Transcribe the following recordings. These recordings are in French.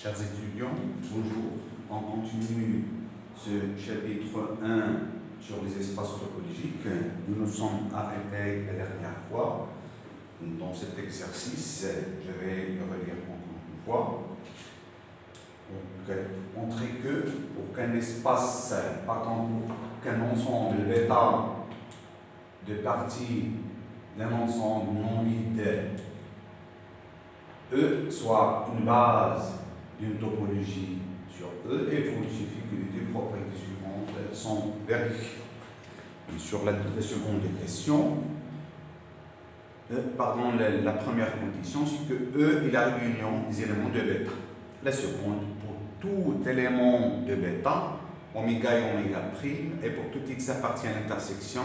Chers étudiants, bonjour. On continue ce chapitre 1 sur les espaces topologiques. Nous nous sommes arrêtés la dernière fois. Dans cet exercice, je vais le relire encore une fois. Donc, montrer que pour qu'un espace, pardon, qu'un ensemble bêta de parties d'un ensemble non vide E soit une base d'une topologie sur E, et il suffit que les deux propriétés suivantes sont vérifiées. Et sur la seconde question, la première condition, c'est que E est la réunion des éléments de bêta. La seconde, pour tout élément de bêta, oméga et oméga prime, et pour tout x appartient à l'intersection,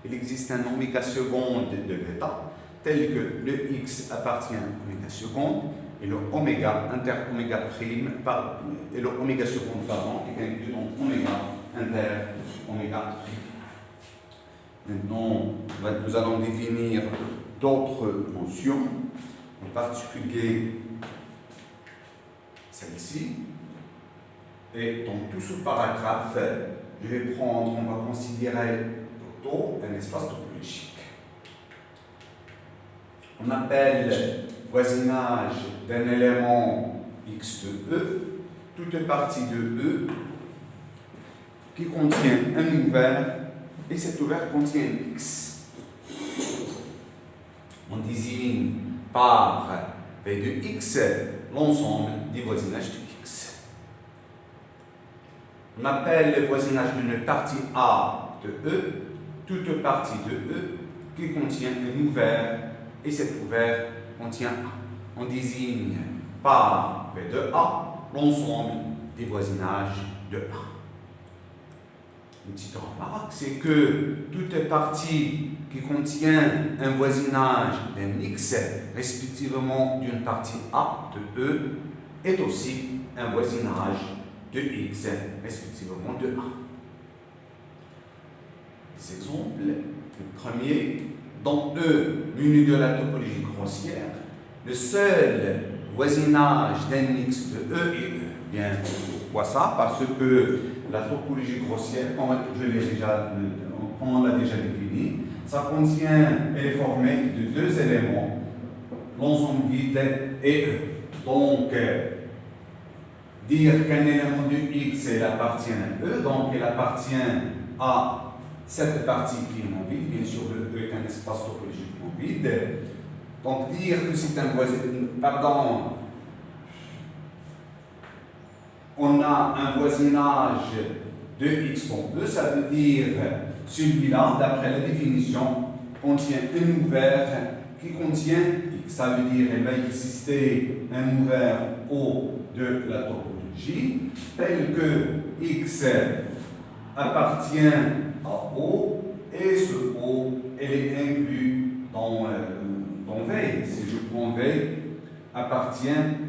il existe un oméga seconde de bêta, tel que le x appartient à oméga seconde, et le oméga inter oméga prime, et le oméga seconde, est inclus dans oméga inter oméga prime. Maintenant, nous allons définir d'autres notions, en particulier celle-ci. Et dans tout ce paragraphe, je vais prendre, on va considérer plutôt un espace topologique. On appelle voisinage d'un élément x de E, toute partie de E qui contient un ouvert, et cet ouvert contient x. On désigne par V de x l'ensemble des voisinages de x. On appelle le voisinage d'une partie A de E, toute partie de E qui contient un ouvert, et cet ouvert contient A. On désigne par V de A l'ensemble des voisinages de A. Une petite remarque, c'est que toute partie qui contient un voisinage d'un x, respectivement d'une partie A de E, est aussi un voisinage de x, respectivement de A. Des exemples. Le premier, dans E, menu de la topologie grossière, le seul voisinage d'un x de E est E. Bien, pourquoi ça? Parce que la topologie grossière, comme on l'a déjà défini, ça contient, elle est formée de deux éléments, l'ensemble vide et E. Donc, dire qu'un élément de x il appartient à E, donc il appartient à cette partie qui est non vide, bien sûr le E est un espace topologique non vide. Donc dire que c'est un voisinage, on a un voisinage de x dans E, ça veut dire celui-là, d'après la définition, contient un ouvert qui contient x. Ça veut dire qu'il va exister un ouvert O de la topologie, tel que x appartient à O, et ce O, elle est inclus dans V. Si je prends V, appartient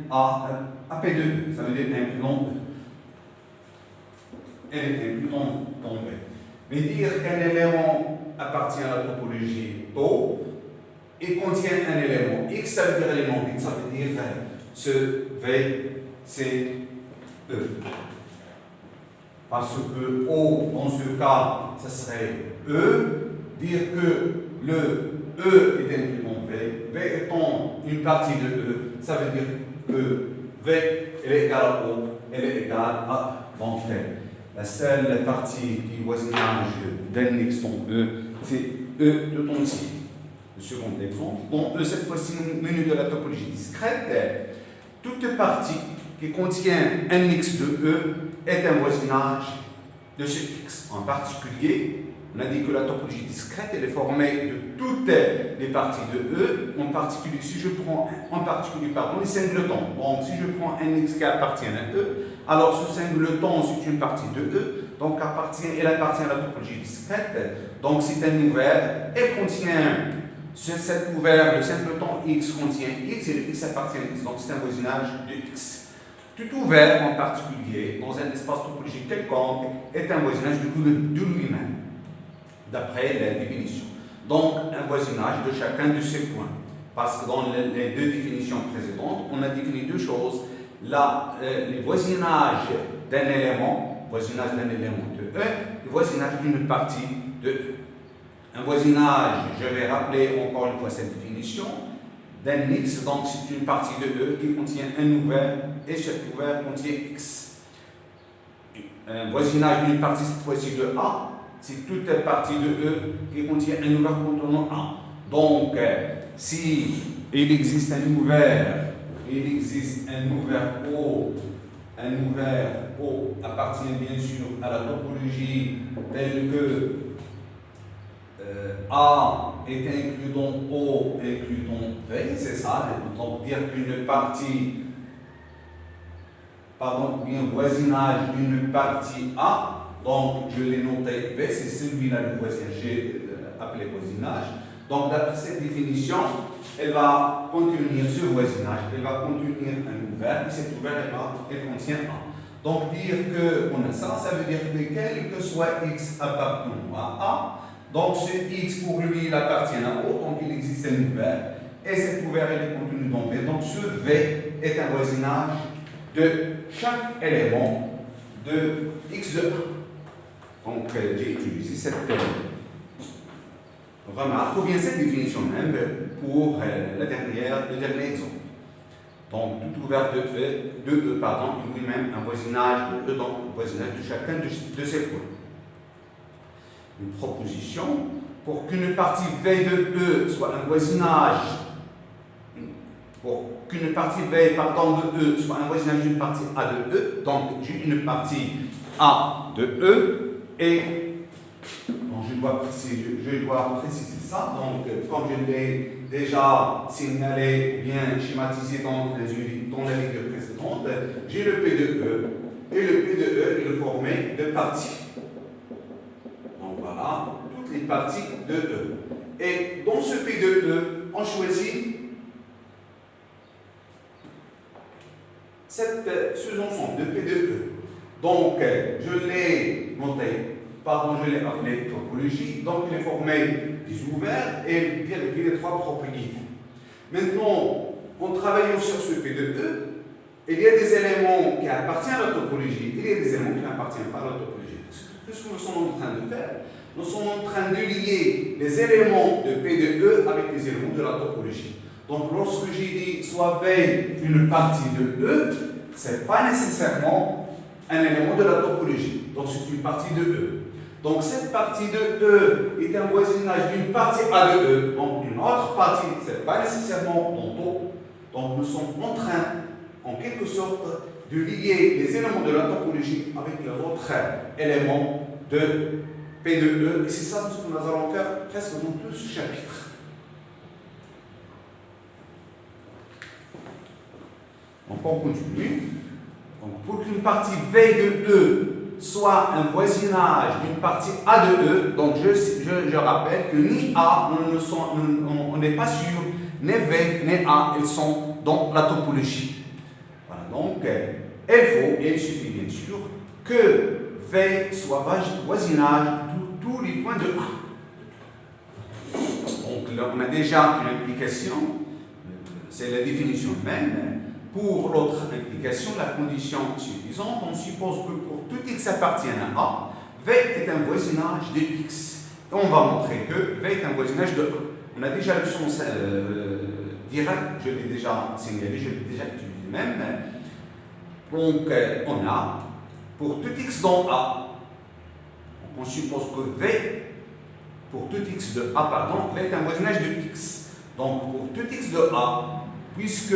à P de E, ça veut dire inclus dans E. Elle est inclus dans V. Mais dire qu'un élément appartient à la topologie O et contient un élément X, ça veut dire élément vide, ça veut dire ce V, c'est E. Parce que O, dans ce cas, ça serait E. Dire que le E est inclus dans V, V étant une partie de E, ça veut dire que V elle est égale à O, elle est égale à donc la seule partie qui est voisinage d'un x dans E, c'est E de ton ici. Le second exemple, dans E, cette fois-ci, menu de la topologie discrète, toute partie qui contient un x de E est un voisinage de ce x. En particulier, on a dit que la topologie discrète elle est formée de toutes les parties de E, en particulier, si je prends les singletons. Donc, si je prends un x qui appartient à E, alors ce singleton c'est une partie de E, donc elle appartient à la topologie discrète, donc c'est un ouvert, elle contient cet ouvert, le singleton x contient x, et le x appartient à x, donc c'est un voisinage de x. Tout ouvert en particulier, dans un espace topologique quelconque, est un voisinage de lui-même, d'après la définition. Donc, un voisinage de chacun de ces points. Parce que dans les deux définitions précédentes, on a défini deux choses. le voisinage d'un élément, de E, le voisinage d'une partie de E. Un voisinage, je vais rappeler encore une fois cette définition, d'un X, donc c'est une partie de E qui contient un ouvert et cet ouvert contient X. Un voisinage d'une partie cette fois-ci de A, c'est toute la partie de E qui contient un ouvert contenant A. Donc, si il existe un ouvert O appartient bien sûr à la topologie telle que A est inclus dans O, inclus dans V, c'est ça, donc dire qu'une partie, bien voisinage d'une partie A, donc je l'ai noté V, c'est celui-là le voisinage, j'ai appelé voisinage. Donc d'après cette définition, elle va contenir ce voisinage, elle va contenir un ouvert, et cet ouvert, elle contient A. Donc dire qu'on a ça, ça veut dire que quel que soit X appartenant à A, donc ce X pour lui il appartient à O, donc il existe un ouvert, et cet ouvert il est contenu dans V. Donc ce V est un voisinage de chaque élément de X de A. Donc j'ai utilisé cette remarque, ou bien cette définition même pour le dernier exemple. Donc tout ouvert de E, lui-même un voisinage de E, donc un voisinage de chacun de ces points. Une proposition, pour qu'une partie V de E soit un voisinage, de E soit un voisinage d'une partie A de E, donc j'ai une partie A de E, et donc je dois préciser ça, donc comme je l'ai déjà signalé, bien schématisé dans la ligne précédente, j'ai le P de E, et le P de E il est formé de parties. Voilà, toutes les parties de E. Et dans ce P de E, on choisit ce ensemble de P de E. Donc, je l'ai noté, je l'ai appelé topologie, donc il est formé des ouverts et vérifie les trois propriétés. Maintenant, en travaillant sur ce P de E, il y a des éléments qui appartiennent à la topologie, il y a des éléments qui n'appartiennent pas à la topologie. Qu'est-ce que nous sommes en train de faire? Nous sommes en train de lier les éléments de P de E avec les éléments de la topologie. Donc, lorsque j'ai dit soit V une partie de E, ce n'est pas nécessairement un élément de la topologie. Donc, c'est une partie de E. Donc, cette partie de E est un voisinage d'une partie A de E. Donc, une autre partie, ce n'est pas nécessairement dans O. Donc, nous sommes en train, en quelque sorte, de lier les éléments de la topologie avec les autres éléments de P de E. Et c'est ça ce que nous allons faire presque dans tout ce chapitre. Donc, on continue. Donc, pour qu'une partie V de E soit un voisinage d'une partie A de E, donc je rappelle que ni A, on n'est pas sûr, ni V, ni A, ils sont dans la topologie. Voilà, donc il suffit bien sûr que V soit voisinage de tous les points de A. Donc là, on a déjà une implication, c'est la définition même. Pour l'autre implication, la condition suffisante, on suppose que pour tout X appartient à A, V est un voisinage de X. Et on va montrer que V est un voisinage de A. On a déjà le sens direct, je l'ai déjà signalé, je l'ai déjà utilisé même. Donc, on a, pour tout X dans A, on suppose que V, pour tout X de A, V est un voisinage de X. Donc, pour tout X de A, puisque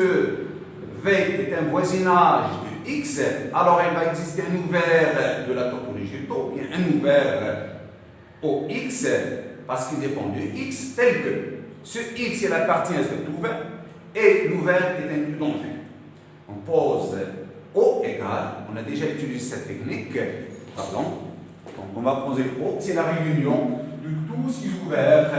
V est un voisinage de X, alors il va exister un ouvert de la topologie tau, bien un ouvert OX, parce qu'il dépend de X, tel que ce X il appartient à cet ouvert, et l'ouvert est inclus dans V. On pose O égale, on a déjà utilisé cette technique, donc on va poser O, c'est la réunion de tous ces ouverts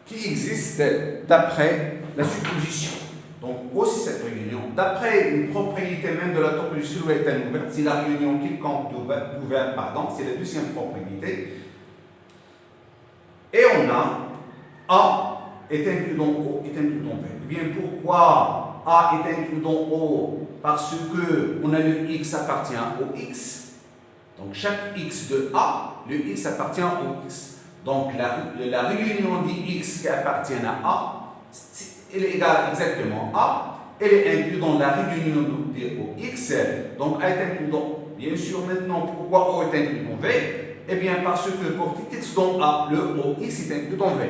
qui existent d'après la supposition. Donc, aussi cette réunion, d'après une propriété même de la topologie est un ouvert, c'est la réunion quelconque d'ouvert, c'est la deuxième propriété. Et on a A est inclus dans O, est inclus dans V. Eh bien, pourquoi A est inclus dans O parce qu'on a le X appartient au X. Donc chaque X de A, le X appartient au X. Donc la réunion des X qui appartiennent à A, elle est égale exactement à, elle est inclue dans la réunion des OX. Donc A est inclus dans, bien sûr maintenant, pourquoi O est inclus dans V? Eh bien parce que pour tout X dans A, le OX est inclus dans V.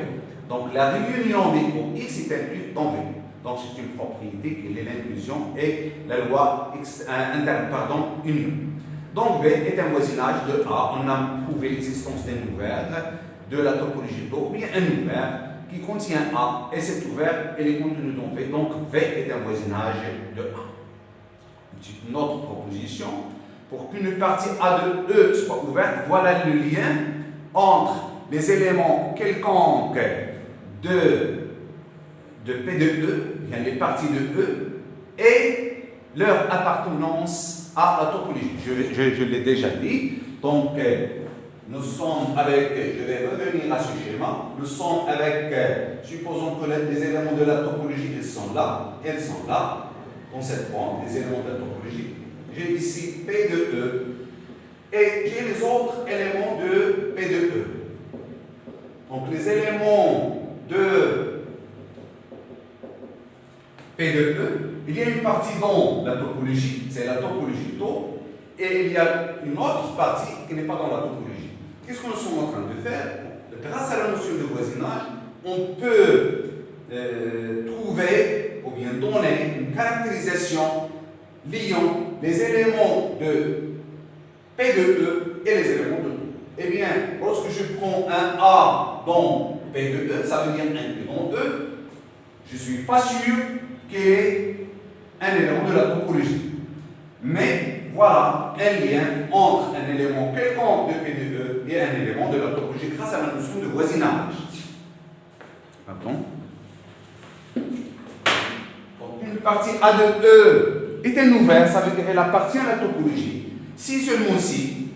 Donc la réunion des OX est inclue dans V. Donc c'est une propriété qui est l'inclusion et la loi union. Donc V est un voisinage de A. On a prouvé l'existence d'un ouvert de la topologie Tau, ou bien un ouvert qui contient A, et cet ouvert est contenu dans V. Donc V est un voisinage de A. Une autre proposition, pour qu'une partie A de E soit ouverte, voilà le lien entre les éléments quelconques de P de E, bien les parties de E, et leur appartenance à la topologie. Je l'ai déjà dit. Donc, nous sommes avec, je vais revenir à ce schéma, nous sommes avec, supposons que les éléments de la topologie, ils sont là, dans cette bande, les éléments de la topologie. J'ai ici P de E, et j'ai les autres éléments de P de E. Donc, les éléments de P de E, il y a une partie dans la topologie, c'est la topologie Tau, et il y a une autre partie qui n'est pas dans la topologie. Qu'est-ce que nous sommes en train de faire? Grâce à la notion de voisinage, on peut trouver ou bien donner une caractérisation liant les éléments de P de E et les éléments de Tau. Eh bien, lorsque je prends un A dans P de E, ça veut dire inclus dans E, je ne suis pas sûr qu'il y ait un élément de la topologie. Mais voilà un lien entre un élément quelconque de P de E et un élément de la topologie grâce à la notion de voisinage. Pardon. Donc, une partie A de E est un ouvert, ça veut dire qu'elle appartient à la topologie. Si seulement si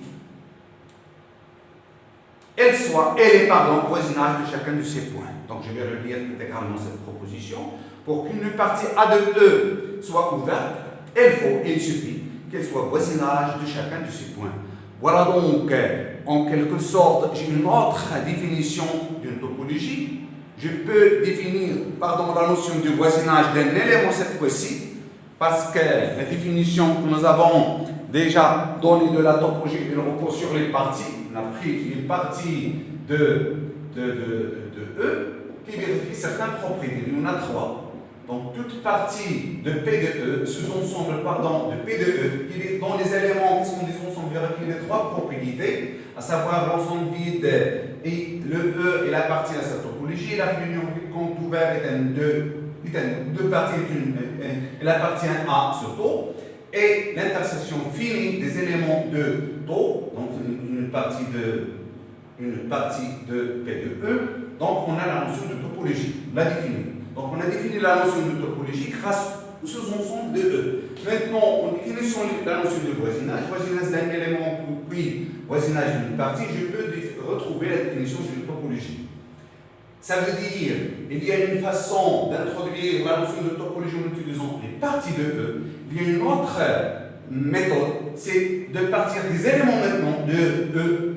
elle est voisinage de chacun de ces points. Donc je vais relire intégralement cette proposition. Pour qu'une partie A de E soit ouverte, il suffit qu'elle soit voisinage de chacun de ces points. Voilà donc, en quelque sorte, j'ai une autre définition d'une topologie. Je peux définir, la notion de voisinage d'un élément cette fois-ci, parce que la définition que nous avons déjà donnée de la topologie, elle repose sur les parties. On a pris une partie de E qui vérifie certaines propriétés. Il y en a trois. Donc, toute partie de P de E, sous-ensemble, de P de E, qui est dans les éléments qui sont des ensembles vérifient les trois propriétés, à savoir l'ensemble vide et le E, il appartient à sa topologie. La réunion compte ouvert est deux parties, elle appartient à ce Tau. Et l'intersection finie des éléments de Tau, donc une partie de P de E, donc on a la notion de topologie, on l'a définie. Donc on a défini la notion de topologie grâce au sous-ensemble de E. Maintenant, en définissant la notion de voisinage d'un élément puis voisinage d'une partie, je peux retrouver la définition d'une topologie. Ça veut dire qu'il y a une façon d'introduire la notion de topologie en utilisant les parties de E. Il y a une autre méthode, c'est de partir des éléments maintenant de E,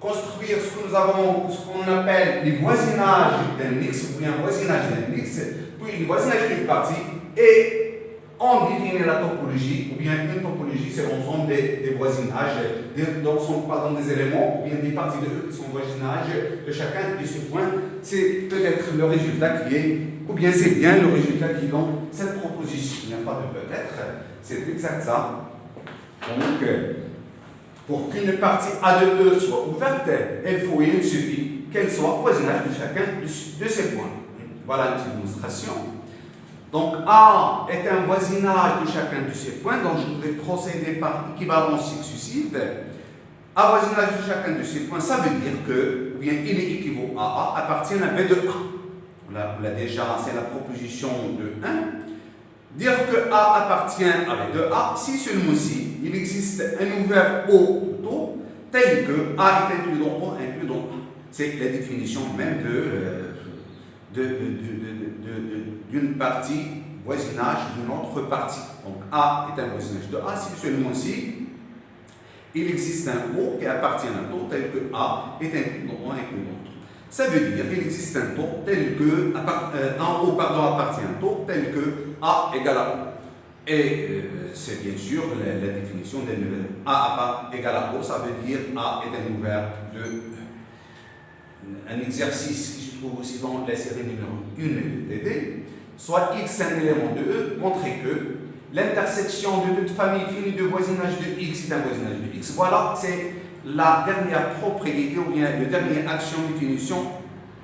construire ce qu'on appelle les voisinages d'un X, ou bien voisinage d'un X, puis les voisinages d'une partie, et on définit la topologie, ou bien une topologie, c'est l'ensemble des voisinages, des éléments, ou bien des parties de E qui sont voisinages de chacun de ces points. C'est peut-être le résultat qui est, ou bien c'est bien le résultat qui est dans cette proposition. Il n'y a pas de peut-être, c'est exact ça. Donc, pour qu'une partie A de E soit ouverte, il suffit qu'elle soit voisinage de chacun de ces points. Voilà une petite démonstration. Donc A est un voisinage de chacun de ces points, donc je voudrais procéder par équivalence successive. A voisinage de chacun de ces points, ça veut dire que, ou bien il est équivaut à A, appartient à B de A. On l'a déjà, c'est la proposition de 1. Dire que A appartient à B de A, si seulement si il existe un ouvert O de Tau, tel que A est inclus dans O, inclus dans A. C'est la définition même d'une partie, voisinage d'une autre partie. Donc A est un voisinage de A si seulement si il existe un taux qui appartient à un taux tel que A est inclus dans un inclus dans l'autre. Ça veut dire qu'il existe un taux tel que un O appartient à un taux tel que A égale à O. Et c'est bien sûr la définition d'un numéro. A égale à O, ça veut dire A est un numéro de un exercice qui se trouve aussi dans la série numéro 1 de TD, soit X un élément de E, montrer que l'intersection de toute famille finie de voisinage de X est un voisinage de X. Voilà, c'est la dernière propriété ou bien la dernière action de définition,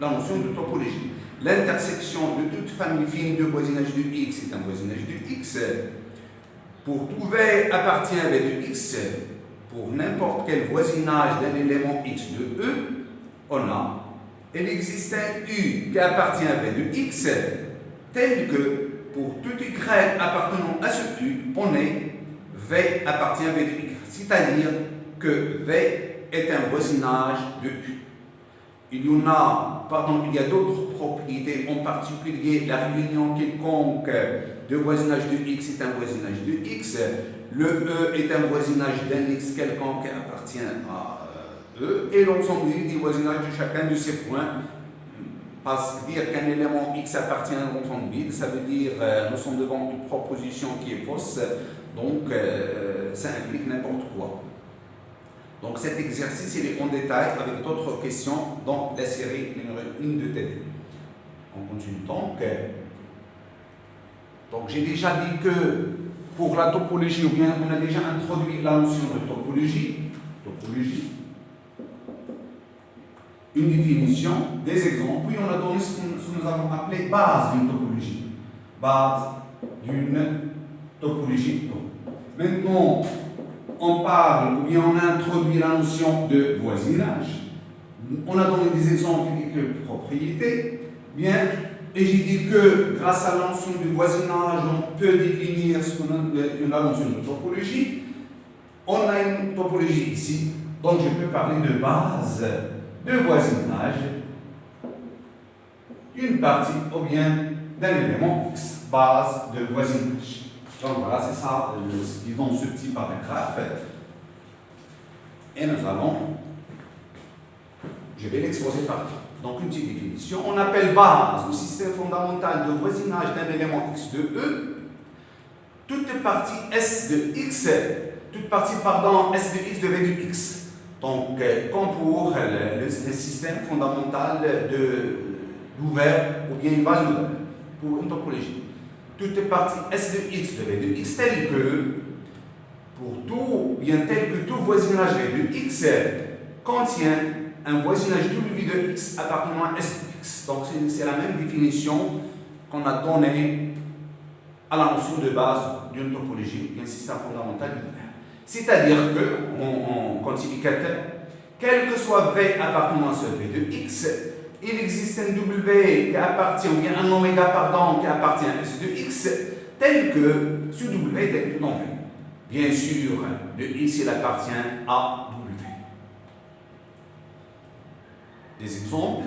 la notion de topologie. L'intersection de toute famille finie de voisinage de X est un voisinage de X. Pour tout V appartient à V de X, pour n'importe quel voisinage d'un élément X de E, on a, il existe un U qui appartient à V de X, tel que pour tout Y appartenant à ce U, on est V appartient à V de Y. C'est-à-dire que V est un voisinage de U. Il y a d'autres propriétés, en particulier la réunion quelconque de voisinage de X est un voisinage de X. Le E est un voisinage d'un X quelconque qui appartient à E, et l'ensemble des voisinages de chacun de ces points. Parce que dire qu'un élément X appartient à un ensemble vide, ça veut dire nous sommes devant une proposition qui est fausse, donc ça implique n'importe quoi. Donc cet exercice il est en détail avec d'autres questions dans la série numéro 1 de TD. On continue donc. Donc j'ai déjà dit que pour la topologie, ou bien on a déjà introduit la notion de topologie, une définition, des exemples, puis on a donné ce que nous avons appelé base d'une topologie. Base d'une topologie. Maintenant, on parle, ou bien on a introduit la notion de voisinage. On a donné des exemples et quelques propriétés. Bien, et j'ai dit que grâce à la notion de voisinage, on peut définir ce qu'on a la notion de topologie. On a une topologie ici, donc je peux parler de base de voisinage d'une partie ou bien d'un élément X, base de voisinage. Donc voilà, c'est ça ce qui est dans ce petit paragraphe. Et nous allons, je vais l'exposer partout. Donc une petite définition. On appelle base le système fondamental de voisinage d'un élément X de E, toute partie S de X, S de X de V de X. Donc, comme pour le système fondamental d'ouvert ou bien une base ouverte pour une topologie. Toute partie S de X de V de X telle que, tel que tout voisinage V de X contient un voisinage W de X appartenant à S de X. Donc, c'est la même définition qu'on a donnée à la notion de base d'une topologie, d'un système fondamental ouvert. C'est-à-dire que, en quantificateur, quel que soit V appartenant à ce V de X, il existe un W qui appartient, ou bien un oméga, qui appartient à S de X, tel que ce W est inclus dans V. Bien sûr, le X, il appartient à W. Des exemples.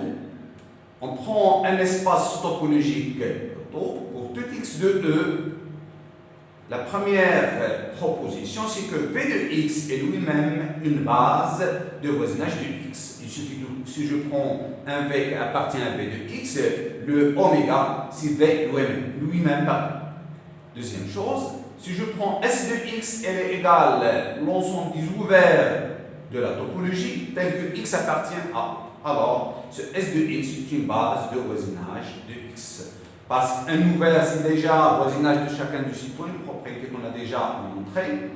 On prend un espace topologique pour tout X de E. La première proposition, c'est que V de X est lui-même une base de voisinage de X. Il suffit de, si je prends un V qui appartient à V de X, le oméga, c'est V lui-même. Deuxième chose, si je prends S de X, elle est égale à l'ensemble des ouverts de la topologie, tel que X appartient à. Alors, ce S de X est une base de voisinage de X. Parce qu'un ouvert, c'est déjà voisinage de chacun de ces points, une propriété qu'on a déjà montrée,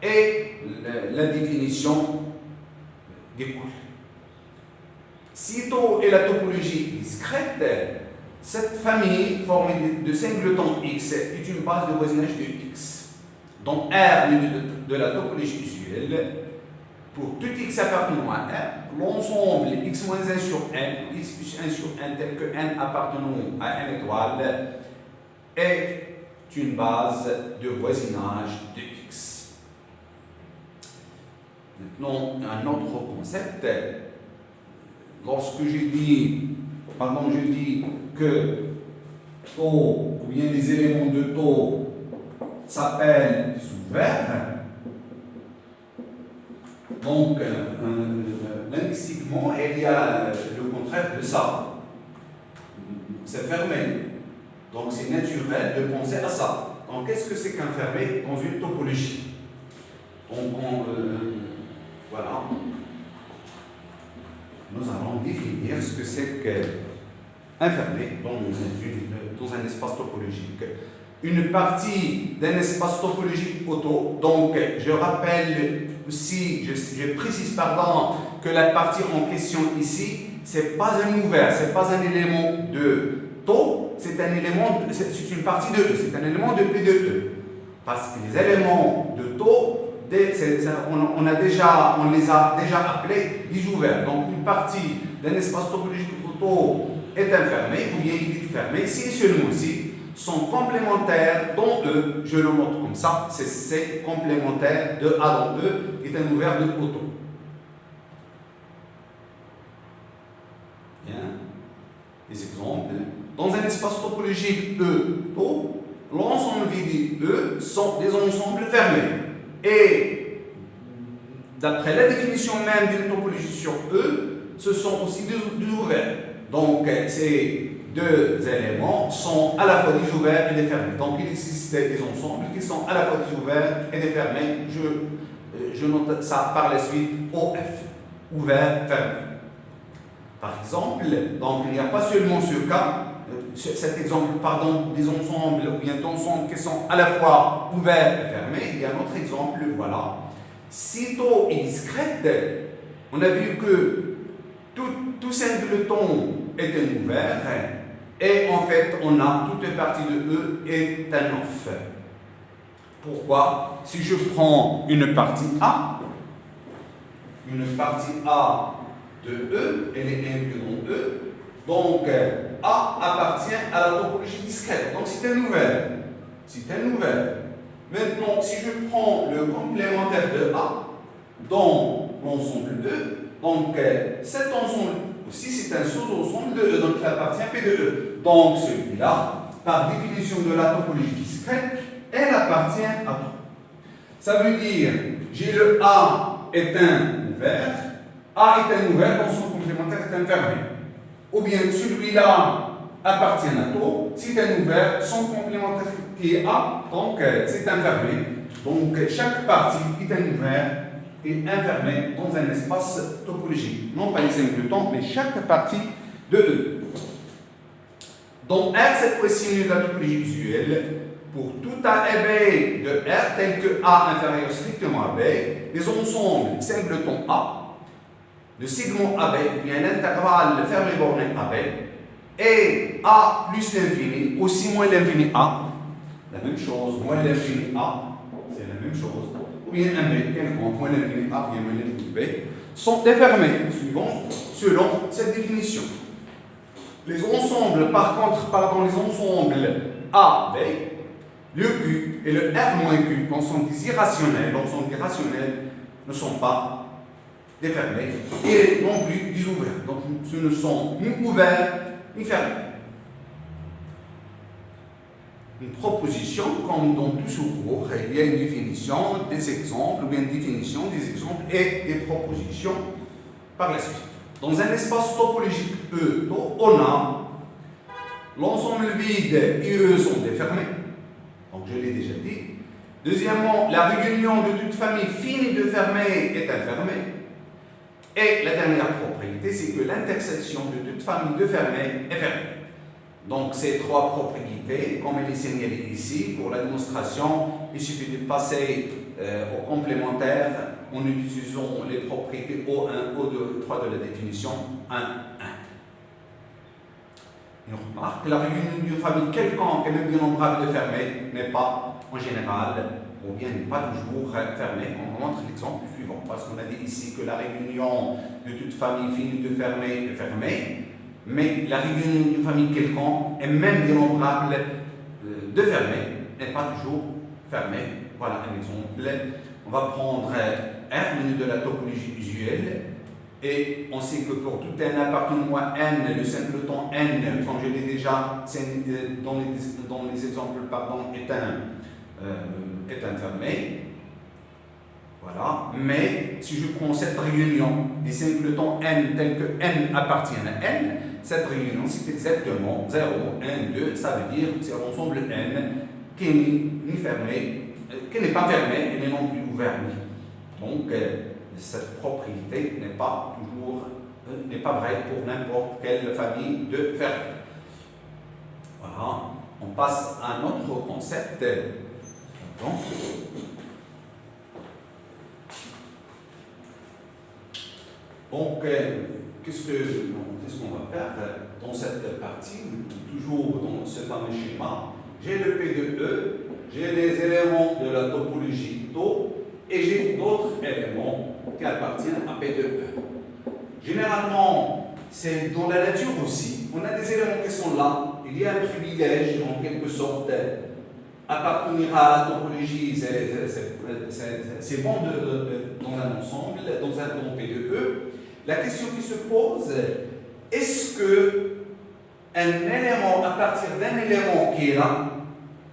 et la définition découle. Si tau est la topologie discrète, cette famille formée de singletons X est une base de voisinage de X. Donc R de la topologie usuelle, pour tout X appartenant à R, l'ensemble X-1 sur N, X plus 1 sur N, tel que N appartenant à N étoile, est une base de voisinage de X. Maintenant, un autre concept, lorsque je dis que taux, ou bien les éléments de taux s'appellent ouverts. Donc, linguistiquement, il y a le contraire de ça. C'est fermé. Donc, c'est naturel de penser à ça. Donc, qu'est-ce que c'est qu'un fermé dans une topologie? Donc, voilà. Nous allons définir ce que c'est qu'un fermé dans un espace topologique. Une partie d'un espace topologique auto. Donc, je rappelle aussi, je précise que la partie en question ici, c'est pas un ouvert, c'est pas un élément de taux, c'est une partie de E, c'est un élément de P de E. Parce que les éléments de taux, on les a déjà appelés disjouverts. Donc, une partie d'un espace topologique auto est un fermé, ou bien il est fermé, si et seulement si sont complémentaires dont E, je le note comme ça, c'est C complémentaire de A dans E, est un ouvert de auto. Bien. Des exemples. Dans un espace topologique E, taux, l'ensemble vide E sont des ensembles fermés. Et d'après la définition même d'une topologie sur E, ce sont aussi des ouverts. Donc, ces deux éléments sont à la fois des ouverts et des fermés. Donc, il existe des ensembles qui sont à la fois des ouverts et des fermés. Je note ça par la suite OF, ouvert, fermé. Par exemple, donc, il n'y a pas seulement ce cas, cet exemple, des ensembles ou bien d'ensembles qui sont à la fois ouverts et fermés. Il y a un autre exemple, voilà. Si taux est discrète, on a vu que tout singleton est un ouvert, et en fait, on a toute partie de E est un off. Pourquoi? Si je prends une partie A de E, elle est incluse dans E, donc A appartient à la topologie discrète, donc c'est un ouvert. C'est un ouvert. Maintenant, si je prends le complémentaire de A dans l'ensemble de E, donc cet ensemble aussi c'est un sous-ensemble de E, donc il appartient à P de E. Donc celui-là, par définition de la topologie discrète, elle appartient à tout. Ça veut dire, j'ai le A est un ouvert, A est un ouvert, donc son complémentaire est un fermé. Ou bien celui-là appartient à taux, c'est un ouvert, son complémentaire qui est A, donc c'est un fermé. Donc chaque partie est un ouvert et un fermé dans un espace topologique. Non pas les singletons, mais chaque partie de E. Donc R, cette fois-ci, est la topologie usuelle. Pour tout A et B de R, tel que A inférieur strictement à B, les ensembles singletons A, le segment AB, ou bien l'intégrale fermé borné AB, et A plus l'infini, aussi moins l'infini A, la même chose, moins l'infini A, c'est la même chose, ou bien un B, quelconque, moins l'infini A, bien moins l'infini B, sont défermés, selon cette définition. Les ensembles, par contre, les ensembles A, B, le Q et le R moins Q, l'ensemble des irrationnels, l'ensemble des rationnels ne sont pas défermés et non plus des ouverts. Donc, ce ne sont ni ouverts ni fermés. Une proposition, comme dans tout ce cours, il y a une définition, des exemples, ou bien une définition des exemples et des propositions par la suite. Dans un espace topologique E, on a l'ensemble vide et E sont défermés. Donc, je l'ai déjà dit. Deuxièmement, la réunion de toute famille finie de fermés est infermée. Et la dernière propriété, c'est que l'intersection de toute famille de fermés est fermée. Donc, ces trois propriétés, comme elle est signalée ici, pour la démonstration, il suffit de passer au complémentaire en utilisant les propriétés O1, O2, O3 de la définition 1, 1. Et on remarque que la réunion d'une famille quelconque et même dénombrable de fermés n'est pas, en général, ou bien n'est pas toujours fermée. On montre l'exemple suivant, parce qu'on a dit ici que la réunion de toute famille finie de fermée est fermée, mais la réunion d'une famille quelconque et même dénombrable de fermée n'est pas toujours fermée. Voilà un exemple. On va prendre R, menu de la topologie usuelle. Et on sait que pour tout n appartenant à n, le simpleton n, comme je l'ai déjà dans les exemples, est fermé. Voilà. Mais si je prends cette réunion des simpletons n tels que n appartiennent à n, cette réunion c'est exactement 0, 1, 2, ça veut dire que c'est l'ensemble n qui n'est pas fermé et n'est non plus ouvert. Donc cette propriété n'est pas vraie pour n'importe quelle famille de fermés. Voilà. On passe à un autre concept. Donc, qu'est-ce qu'on va faire dans cette partie? Toujours dans ce fameux schéma, j'ai le P de E, j'ai les éléments de la topologie tau, et j'ai d'autres éléments qui appartiennent à P de E. Généralement, c'est dans la nature aussi, on a des éléments qui sont là, il y a un privilège en quelque sorte. Appartenir à la topologie, c'est bon dans un ensemble, dans un P de E. La question qui se pose, est-ce que un élément, à partir d'un élément qui est là,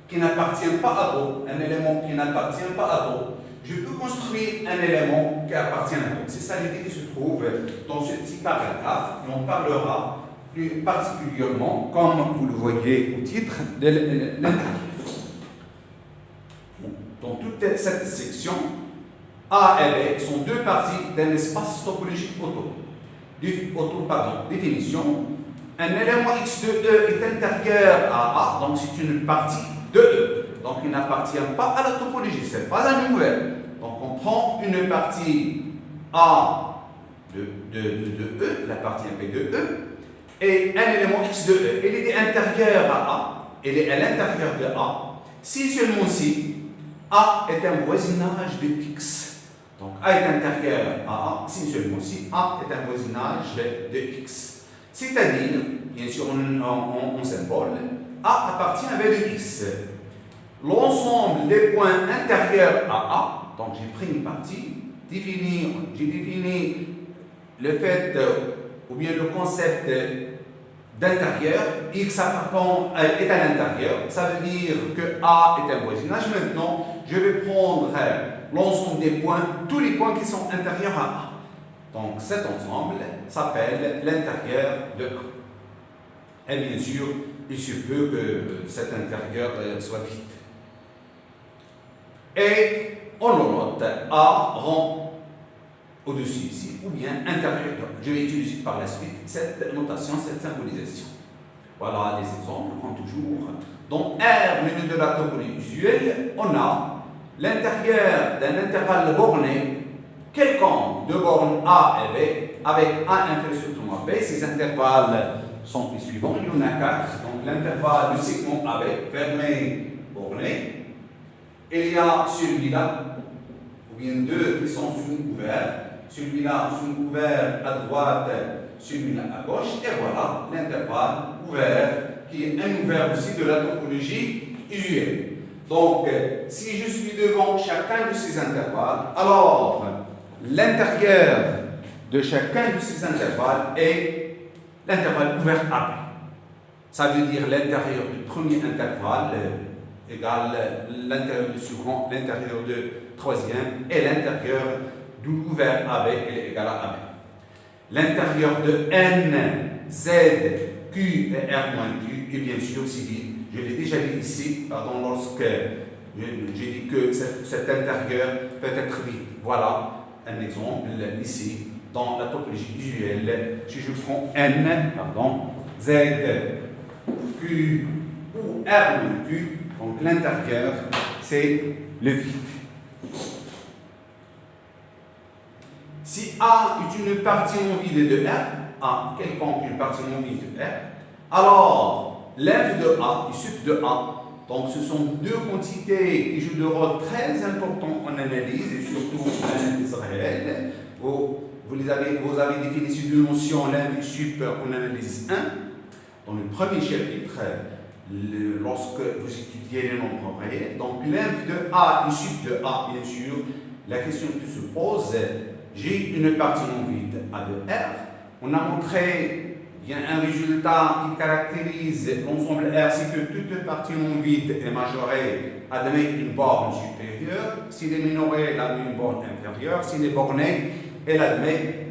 qui n'appartient pas à tau, un élément qui n'appartient pas à tau, je peux construire un élément qui appartient à tau. C'est ça l'idée qui se trouve dans ce petit paragraphe, et on parlera plus particulièrement, comme vous le voyez au titre, de l'interface. Dans toute cette section, A et B sont deux parties d'un espace topologique auto. Définition. Un élément x de E est intérieur à A, donc c'est une partie de E. Donc il n'appartient pas à la topologie, ce n'est pas un nouvel. Donc on prend une partie A de E, la partie P de E, et un élément x de E. Il est intérieur à A, il est à l'intérieur de A, si seulement si A est un voisinage de X. Donc A est intérieur à A, si seulement si A est un voisinage de X. C'est-à-dire, bien sûr en symbole, A appartient à B de X. L'ensemble des points intérieurs à A, donc j'ai pris une partie, j'ai défini le fait, ou bien le concept d'intérieur, X est à l'intérieur, ça veut dire que A est un voisinage. Maintenant, je vais prendre l'ensemble des points, tous les points qui sont intérieurs à A. Donc cet ensemble s'appelle l'intérieur de A. Et bien sûr, il se peut que cet intérieur soit vide. Et on le note, A rend au-dessus ici, ou bien intérieur de A. Je vais utiliser par la suite cette notation, cette symbolisation. Voilà des exemples, comme toujours. Dans R, menu de la topologie usuelle, on a l'intérieur d'un intervalle borné quelconque de bornes A et B, avec A inférieur sur B. Ces intervalles sont les suivants, il y en a 4. Donc l'intervalle du segment AB, fermé, borné. Et il y a celui-là, ou bien deux qui sont sous-ouverts. Celui-là sous-ouvert à droite, celui-là à gauche. Et voilà l'intervalle ouvert, qui est un ouvert aussi de la topologie usuelle. Donc, si je suis devant chacun de ces intervalles, alors l'intérieur de chacun de ces intervalles est l'intervalle ouvert AB. Ça veut dire l'intérieur du premier intervalle égale l'intérieur du second, l'intérieur du troisième, et l'intérieur de l'ouvert AB est égal à AB. L'intérieur de N, Z, Q et R moins Q est bien sûr c'est vide. Je l'ai déjà dit ici, lorsque j'ai dit que cet intérieur peut être vide. Voilà un exemple ici dans la topologie usuelle. Si je prends N, Z, Q ou R moins Q, donc l'intérieur c'est le vide. Si A est une partie non vide de R, A quelconque une partie non vide de R, alors l'inf de A et sup de A, donc ce sont deux quantités qui jouent de rôle très important en analyse et surtout en analyse réelle. Vous avez défini ces deux notions, l'inf et sup en analyse 1, dans le premier chapitre, lorsque vous étudiez les nombres réels. Donc l'inf de A et sup de A, bien sûr, la question qui se pose, j'ai une partie non vide A de R. On a montré il y a un résultat qui caractérise l'ensemble R, c'est que toute partie non vide est majorée, admet une borne supérieure. S'il est minoré, elle admet une borne inférieure. S'il est borné, elle admet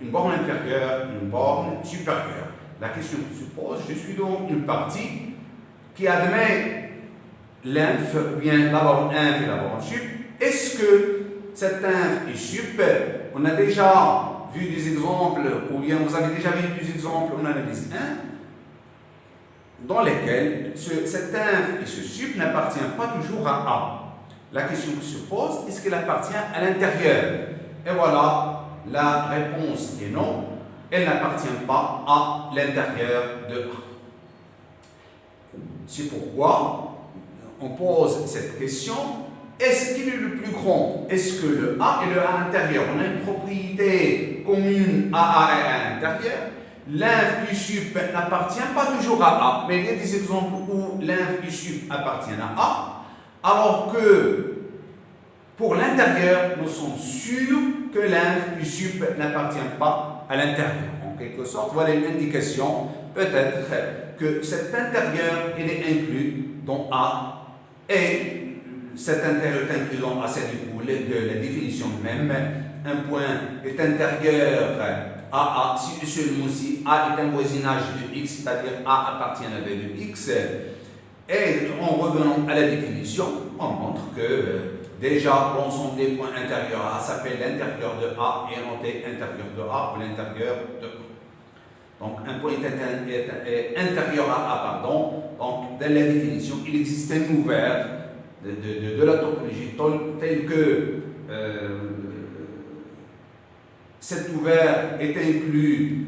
une borne inférieure, une borne supérieure. La question se pose, je suis donc une partie qui admet l'inf, bien la borne inf et la borne sup. Est-ce que cette inf et sup, on a déjà vu des exemples, ou bien vous avez déjà vu des exemples en analyse 1, dans lesquels cette inf et ce sup n'appartiennent pas toujours à A. La question qui se pose, est-ce qu'elle appartient à l'intérieur? Et voilà, la réponse est non, elle n'appartient pas à l'intérieur de A. C'est pourquoi on pose cette question. Est-ce qu'il est le plus grand? Est-ce que le A et le A intérieur, on a une propriété commune AA et A intérieur? L'inf plus sup n'appartient pas toujours à A, mais il y a des exemples où l'inf plus sup appartient à A, alors que pour l'intérieur, nous sommes sûrs que l'inf plus sup n'appartient pas à l'intérieur. En quelque sorte, voilà une indication, peut-être, que cet intérieur, il est inclus dans A, et cet intérieur est inclus dans A, ça découle de la définition même. Un point est intérieur à A si seulement si A est un voisinage de X, c'est-à-dire A appartient à V de X. Et en revenant à la définition, on montre que déjà l'ensemble des points intérieurs à A s'appelle l'intérieur de A et noté intérieur de A ou l'intérieur de A. Donc un point est intérieur à A, pardon. Donc dans la définition, il existe un ouvert de la topologie tel que cet ouvert est inclus,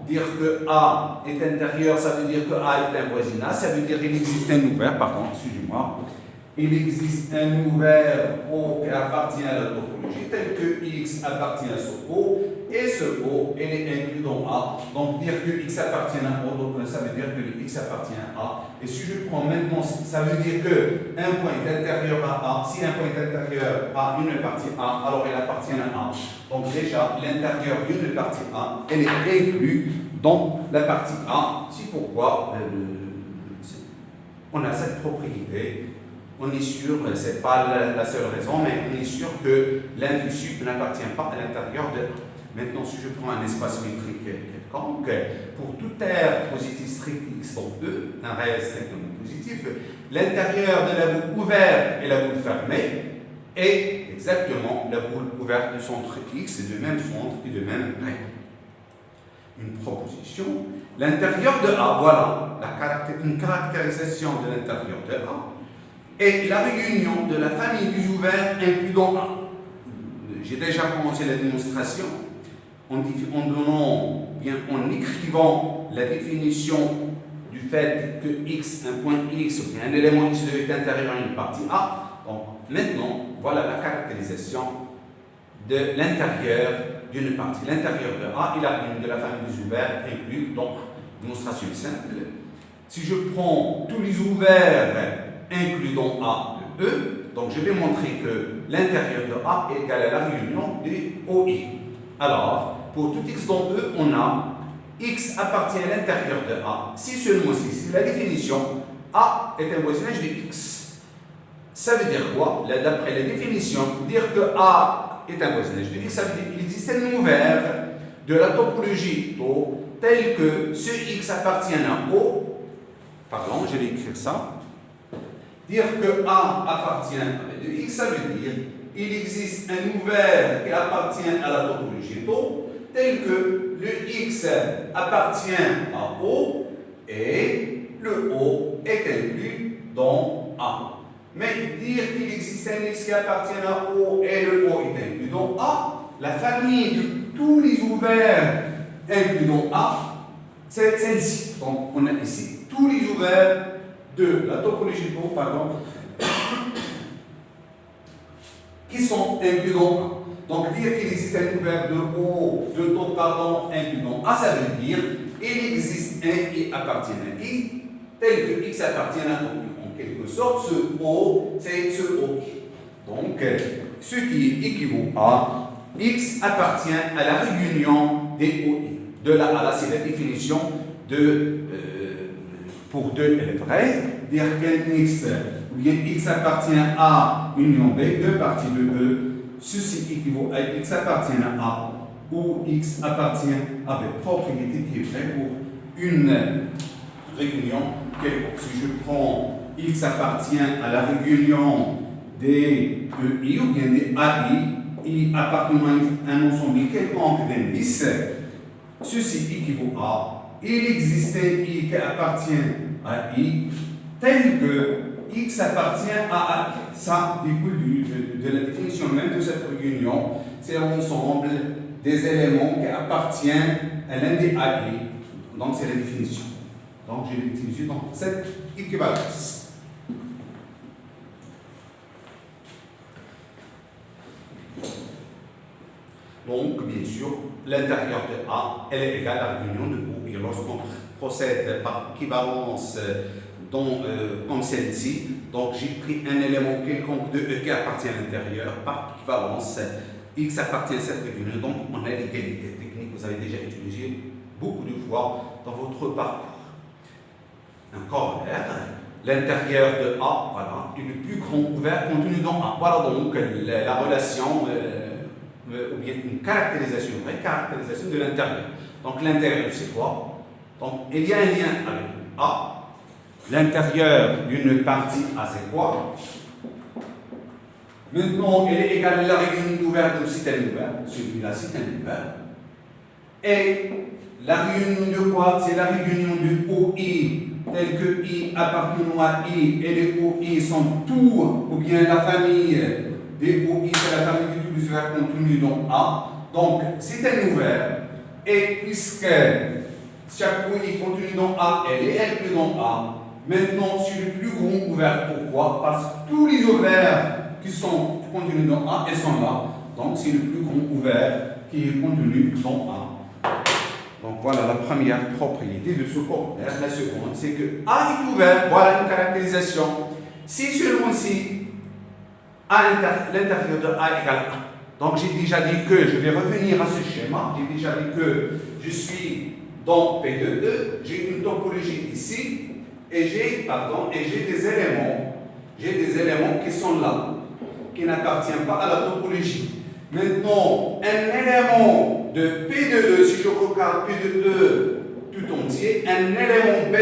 dire que A est intérieur, ça veut dire que A est un voisinage, ça veut dire qu'il existe un ouvert, excusez-moi, il existe un ouvert O qui appartient à la topologie, tel que X appartient à ce O, et ce O, il est inclus dans A. Donc dire que X appartient à O, donc ça veut dire que le X appartient à A. Et si je prends maintenant, ça veut dire qu'un point est intérieur à A. Si un point est intérieur à une partie A, alors il appartient à A. Donc déjà, l'intérieur d'une partie A, elle est inclus dans la partie A. C'est pourquoi on a cette propriété. On est sûr, ce n'est pas la seule raison, mais on est sûr que l'inf sup n'appartient pas à l'intérieur de A. Maintenant, si je prends un espace métrique quelconque, pour toute aire positive stricte X dans E, un réel strictement positif, l'intérieur de la boucle ouverte et la boucle fermée est exactement la boucle ouverte du centre X, de même centre et de même règle. Une proposition, l'intérieur de A, voilà une caractérisation de l'intérieur de A, et la réunion de la famille des ouverts inclus dans A. J'ai déjà commencé la démonstration en écrivant la définition du fait que X, un point X, ou bien un élément X est intérieur à une partie A. Donc maintenant, voilà la caractérisation de l'intérieur d'une partie. L'intérieur de A et la réunion de la famille des ouverts inclus dans A. Démonstration simple. Si je prends tous les ouverts inclus dans A de E, donc je vais montrer que l'intérieur de A est égal à la réunion des OI. Alors, pour tout X dans E, on a X appartient à l'intérieur de A, si seulement si la définition A est un voisinage de X. Ça veut dire quoi? D'après la définition, dire que A est un voisinage de X, ça veut dire qu'il existe un ouvert de la topologie O tel que ce X appartient à O. Pardon, je vais écrire ça. Dire que A appartient à de X, ça veut dire qu'il existe un ouvert qui appartient à la topologie O, tel que le X appartient à O et le O est inclus dans A. Mais dire qu'il existe un X qui appartient à O et le O est inclus dans A, la famille de tous les ouverts inclus dans A, c'est celle-ci. Donc on a ici tous les ouverts de la topologie O, qui sont inclus dans A. Donc dire qu'il existe un ouvert de O, inclus dans A, ça veut dire qu'il existe un I appartient à I, tel que X appartient à O. En quelque sorte, ce O, c'est ce O. Donc, ce qui équivaut à X appartient à la réunion des OI. De là à là, c'est la définition pour 2 elle est vraie, dire qu'un X, ou bien X appartient à union B, 2 parties de E, ceci équivaut à X appartient à A, ou X appartient à B. Propriété qui est vraie pour une réunion quelconque. Si je prends X appartient à la réunion des EI ou bien des AI, I appartenant à un ensemble quelconque d'indices, ceci équivaut à il existait I qui appartient à I, tel que X appartient à AI. Ça découle de la définition même de cette réunion. C'est l'ensemble des éléments qui appartiennent à l'un des AI. Donc c'est la définition. Donc j'ai utilisé cette équivalence. Donc, bien sûr, l'intérieur de A, elle est égale à la réunion de O. Et lorsqu'on procède par équivalence comme celle-ci, donc j'ai pris un élément quelconque de E qui appartient à l'intérieur, par équivalence, X appartient à cette réunion, donc on a l'égalité technique, vous avez déjà utilisé beaucoup de fois dans votre parcours. Un corollaire, l'intérieur de A, voilà, est le plus grand ouvert contenu dans A. Voilà donc la relation, ou bien une caractérisation, une vraie caractérisation de l'intérieur. Donc l'intérieur, c'est quoi? Donc il y a un lien avec A. L'intérieur d'une partie A, c'est quoi? Maintenant, elle est égale à la réunion ouverte, donc c'est un ouvert. Celui-là, c'est un ouvert. Et la réunion de quoi? C'est la réunion de OI, tel que I appartenant à I, et les OI sont tout, ou bien la famille des OI, c'est la famille de tous les ouverts contenus dans A. Donc, c'est un ouvert. Et puisque chaque OI contenu dans A, elle est inclue dans A, maintenant, c'est le plus grand ouvert. Pourquoi? Parce que tous les ouverts qui sont contenus dans A, elles sont là. Donc, c'est le plus grand ouvert qui est contenu dans A. Donc, voilà la première propriété de ce corollaire. La seconde, c'est que A est ouvert. Voilà une caractérisation. Si seulement si l'intérieur de A égale A. Donc, j'ai déjà dit que, je vais revenir à ce schéma, j'ai déjà dit que je suis dans P de E, j'ai une topologie ici, et j'ai des éléments qui sont là, qui n'appartiennent pas à la topologie. Maintenant, un élément de P de E, si je regarde P de E tout entier, un élément B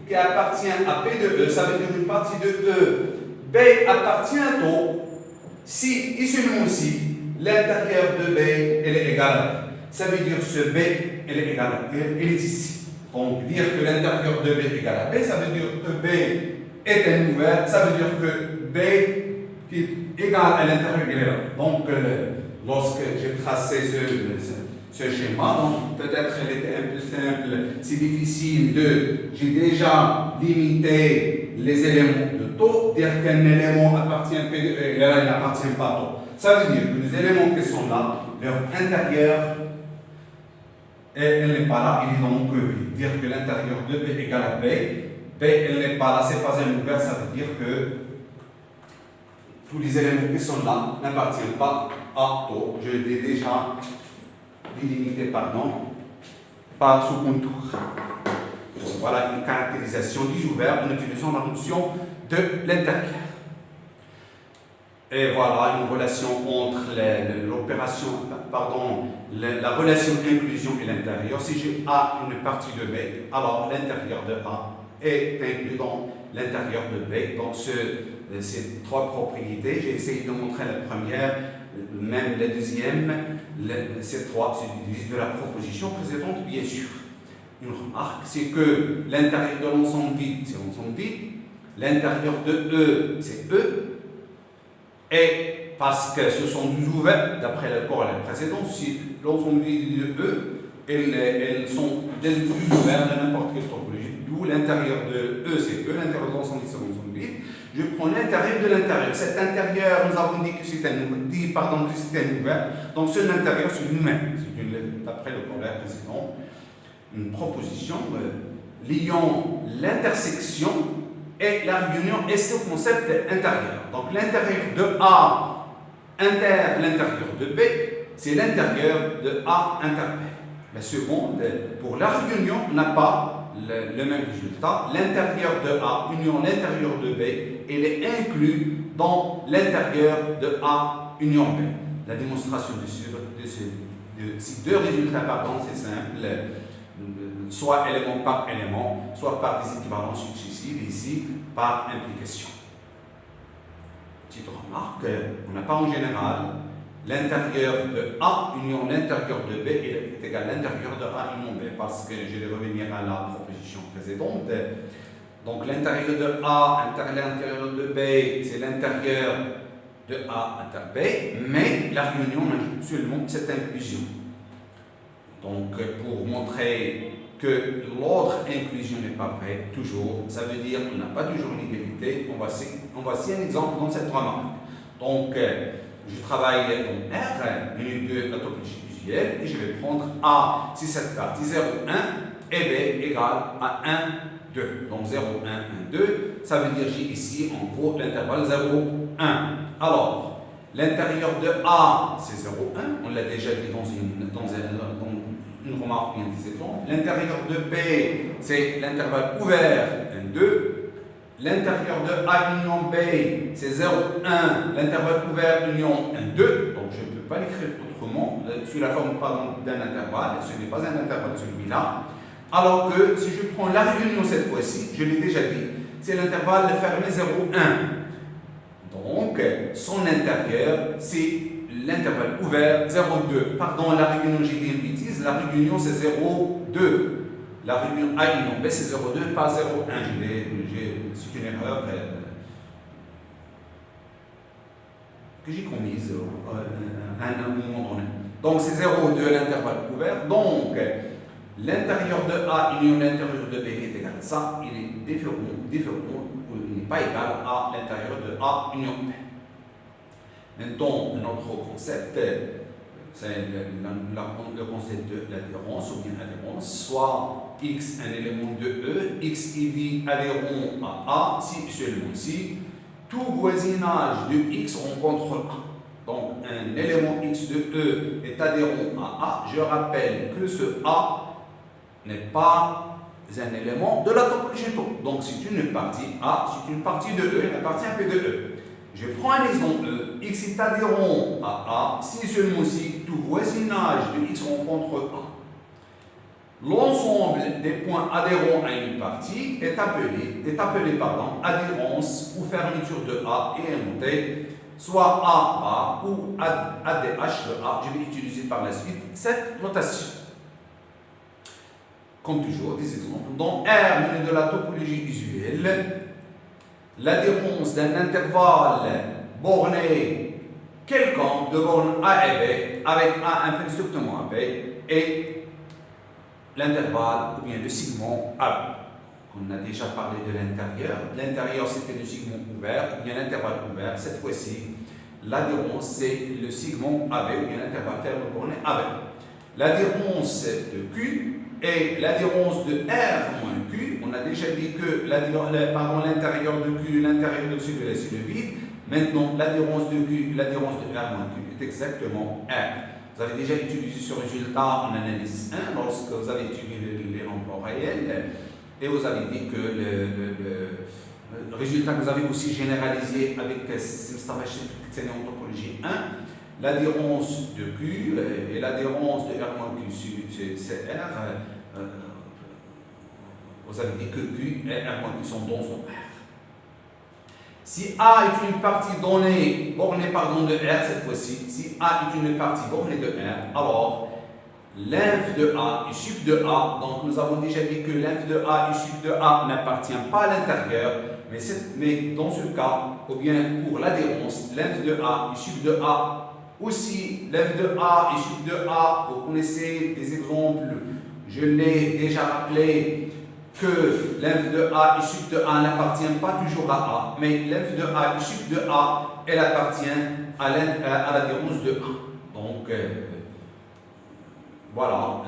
qui appartient à P de E, ça veut dire une partie de E, B appartient à tau, si, et seulement si, l'intérieur de B, elle est égale à B. Ça veut dire que ce B, elle est égale à B, elle est ici. Donc, dire que l'intérieur de B est égal à B, ça veut dire que B est un ouvert, ça veut dire que B qui est égal à l'intérieur, elle est là. Donc, lorsque j'ai tracé ce schéma, donc peut-être elle était un peu simple, c'est difficile j'ai déjà limité les éléments de taux, dire qu'un élément appartient à P de E, et là il n'appartient pas à taux. Ça veut dire que les éléments qui sont là, leur intérieur, elle n'est pas là, il est donc vide. Dire que l'intérieur de B est égal à B, B elle n'est pas là, c'est pas un ouvert, ça veut dire que tous les éléments qui sont là n'appartiennent pas à taux. Je l'ai déjà délimité, par ce contour. Voilà une caractérisation des ouverts en utilisant la notion de l'intérieur. Et voilà une relation entre la relation inclusion et l'intérieur. Si j'ai A une partie de B, alors l'intérieur de A est inclus dans l'intérieur de B. Donc ces trois propriétés, j'ai essayé de montrer la première, même la deuxième, ces trois se divisent de la proposition précédente, bien sûr. Une remarque, c'est que l'intérieur de l'ensemble vide, c'est l'ensemble vide, l'intérieur de E, c'est E, et parce que ce sont des ouverts, d'après le corollaire précédent, si l'ensemble vide de E, elles sont des ouverts de n'importe quelle topologie, d'où l'intérieur de E, c'est E, l'intérieur de l'ensemble vide, c'est l'ensemble vide. Je prends l'intérieur de l'intérieur. Cet intérieur, nous avons dit que c'est un ouvert. Donc, ce intérieur, c'est une même. C'est d'après le corollaire précédent, une proposition liant l'intersection et la réunion et ce concept intérieur. Donc, l'intérieur de A l'intérieur de B, c'est l'intérieur de A inter B. La seconde, pour la réunion, on n'a pas le même résultat. L'intérieur de A union l'intérieur de B, il est inclus dans l'intérieur de A union B. La démonstration de ces deux résultats, c'est simple, soit élément par élément, soit par des équivalences successives, ici par implication. Petite remarque, on n'a pas en général l'intérieur de A union l'intérieur de B est égal à l'intérieur de A union B, parce que je vais revenir à la proposition précédente. Donc l'intérieur de A, l'intérieur de B, c'est l'intérieur de A inter B, mais la réunion a seulement cette inclusion. Donc pour montrer que l'autre inclusion n'est pas vraie, toujours, ça veut dire qu'on n'a pas toujours l'égalité. On voici un exemple dans cette remarque. Donc je travaille dans R, l'unité de la topologie usuelle, et je vais prendre A, si cette partie 0, 1, et B égale à 1, 2. Donc 0, 1, 1, 2, ça veut dire j'ai ici en gros l'intervalle 0, 1. Alors, l'intérieur de A, c'est 0, 1, on l'a déjà dit dans une remarque bien des exemples. L'intérieur de B, c'est l'intervalle ouvert, 1, 2. L'intérieur de A union B, c'est 0, 1. L'intervalle ouvert union 1, 2. Donc je ne peux pas l'écrire autrement, sous la forme d'un intervalle. Ce n'est pas un intervalle celui-là. Alors que si je prends la réunion cette fois-ci, je l'ai déjà dit, c'est l'intervalle fermé 0, 1. Donc son intérieur, c'est l'intervalle ouvert 0, 2. Pardon, la réunion, j'ai dit une bêtise. La réunion, c'est 0, 2. La réunion A union B, c'est 0,2, pas 0,1. C'est une erreur que j'ai commise à un moment donné. Donc, c'est 0,2 l'intervalle ouvert. Donc, l'intérieur de A union l'intérieur de B est égal à ça. Il est différent ou il n'est pas égal à l'intérieur de A union B. Maintenant, un autre concept, c'est le concept de l'adhérence ou bien adhérence, soit X un élément de E, X est dit adhérent à A, si seulement si tout voisinage de X rencontre A. Donc un élément X de E est adhérent à A, je rappelle que ce A n'est pas un élément de la topologie tau. Donc c'est une partie A, c'est une partie de E, une partie un peu de E. Je prends un exemple E, X est adhérent à A, si seulement si tout voisinage de X rencontre A. L'ensemble des points adhérents à une partie est appelé adhérence ou fermeture de A et est noté soit AA ou ADH de A. Je vais utiliser par la suite cette notation. Comme toujours, des exemples. Dans R de la topologie usuelle, l'adhérence d'un intervalle borné quelconque de borne A et B avec A infini strictement à B et l'intervalle ou bien le segment AB. On a déjà parlé de l'intérieur. L'intérieur, c'était le segment ouvert ou bien l'intervalle ouvert. Cette fois-ci, l'adhérence, c'est le segment AB ou bien l'intervalle fermé borné AB. L'adhérence de Q et l'adhérence de R moins Q, on a déjà dit que l'intérieur de Q, l'intérieur de celui-là, c'est le vide. Maintenant, l'adhérence de Q, l'adhérence de R moins Q est exactement R. Vous avez déjà utilisé ce résultat en analyse 1 lorsque vous avez étudié les emplois réels et vous avez dit que le résultat que vous avez aussi généralisé avec Simstavachik en topologie 1, l'adhérence de Q et l'adhérence de R moins Q, c'est R. Vous avez dit que Q et R moins Q sont dans son R. Si A est une partie donnée, bornée de R cette fois-ci, si A est une partie bornée de R, alors l'inf de A et sup de A, donc nous avons déjà dit que l'inf de A et sup de A n'appartient pas à l'intérieur, mais dans ce cas, ou bien pour l'adhérence, l'inf de A et sup de A aussi, l'inf de A et sup de A, vous connaissez des exemples, je l'ai déjà rappelé, que l'inf de A et sup de A n'appartient pas toujours à A, mais l'inf de A et sup de A, elle appartient à l'adhérence de A. Donc, voilà.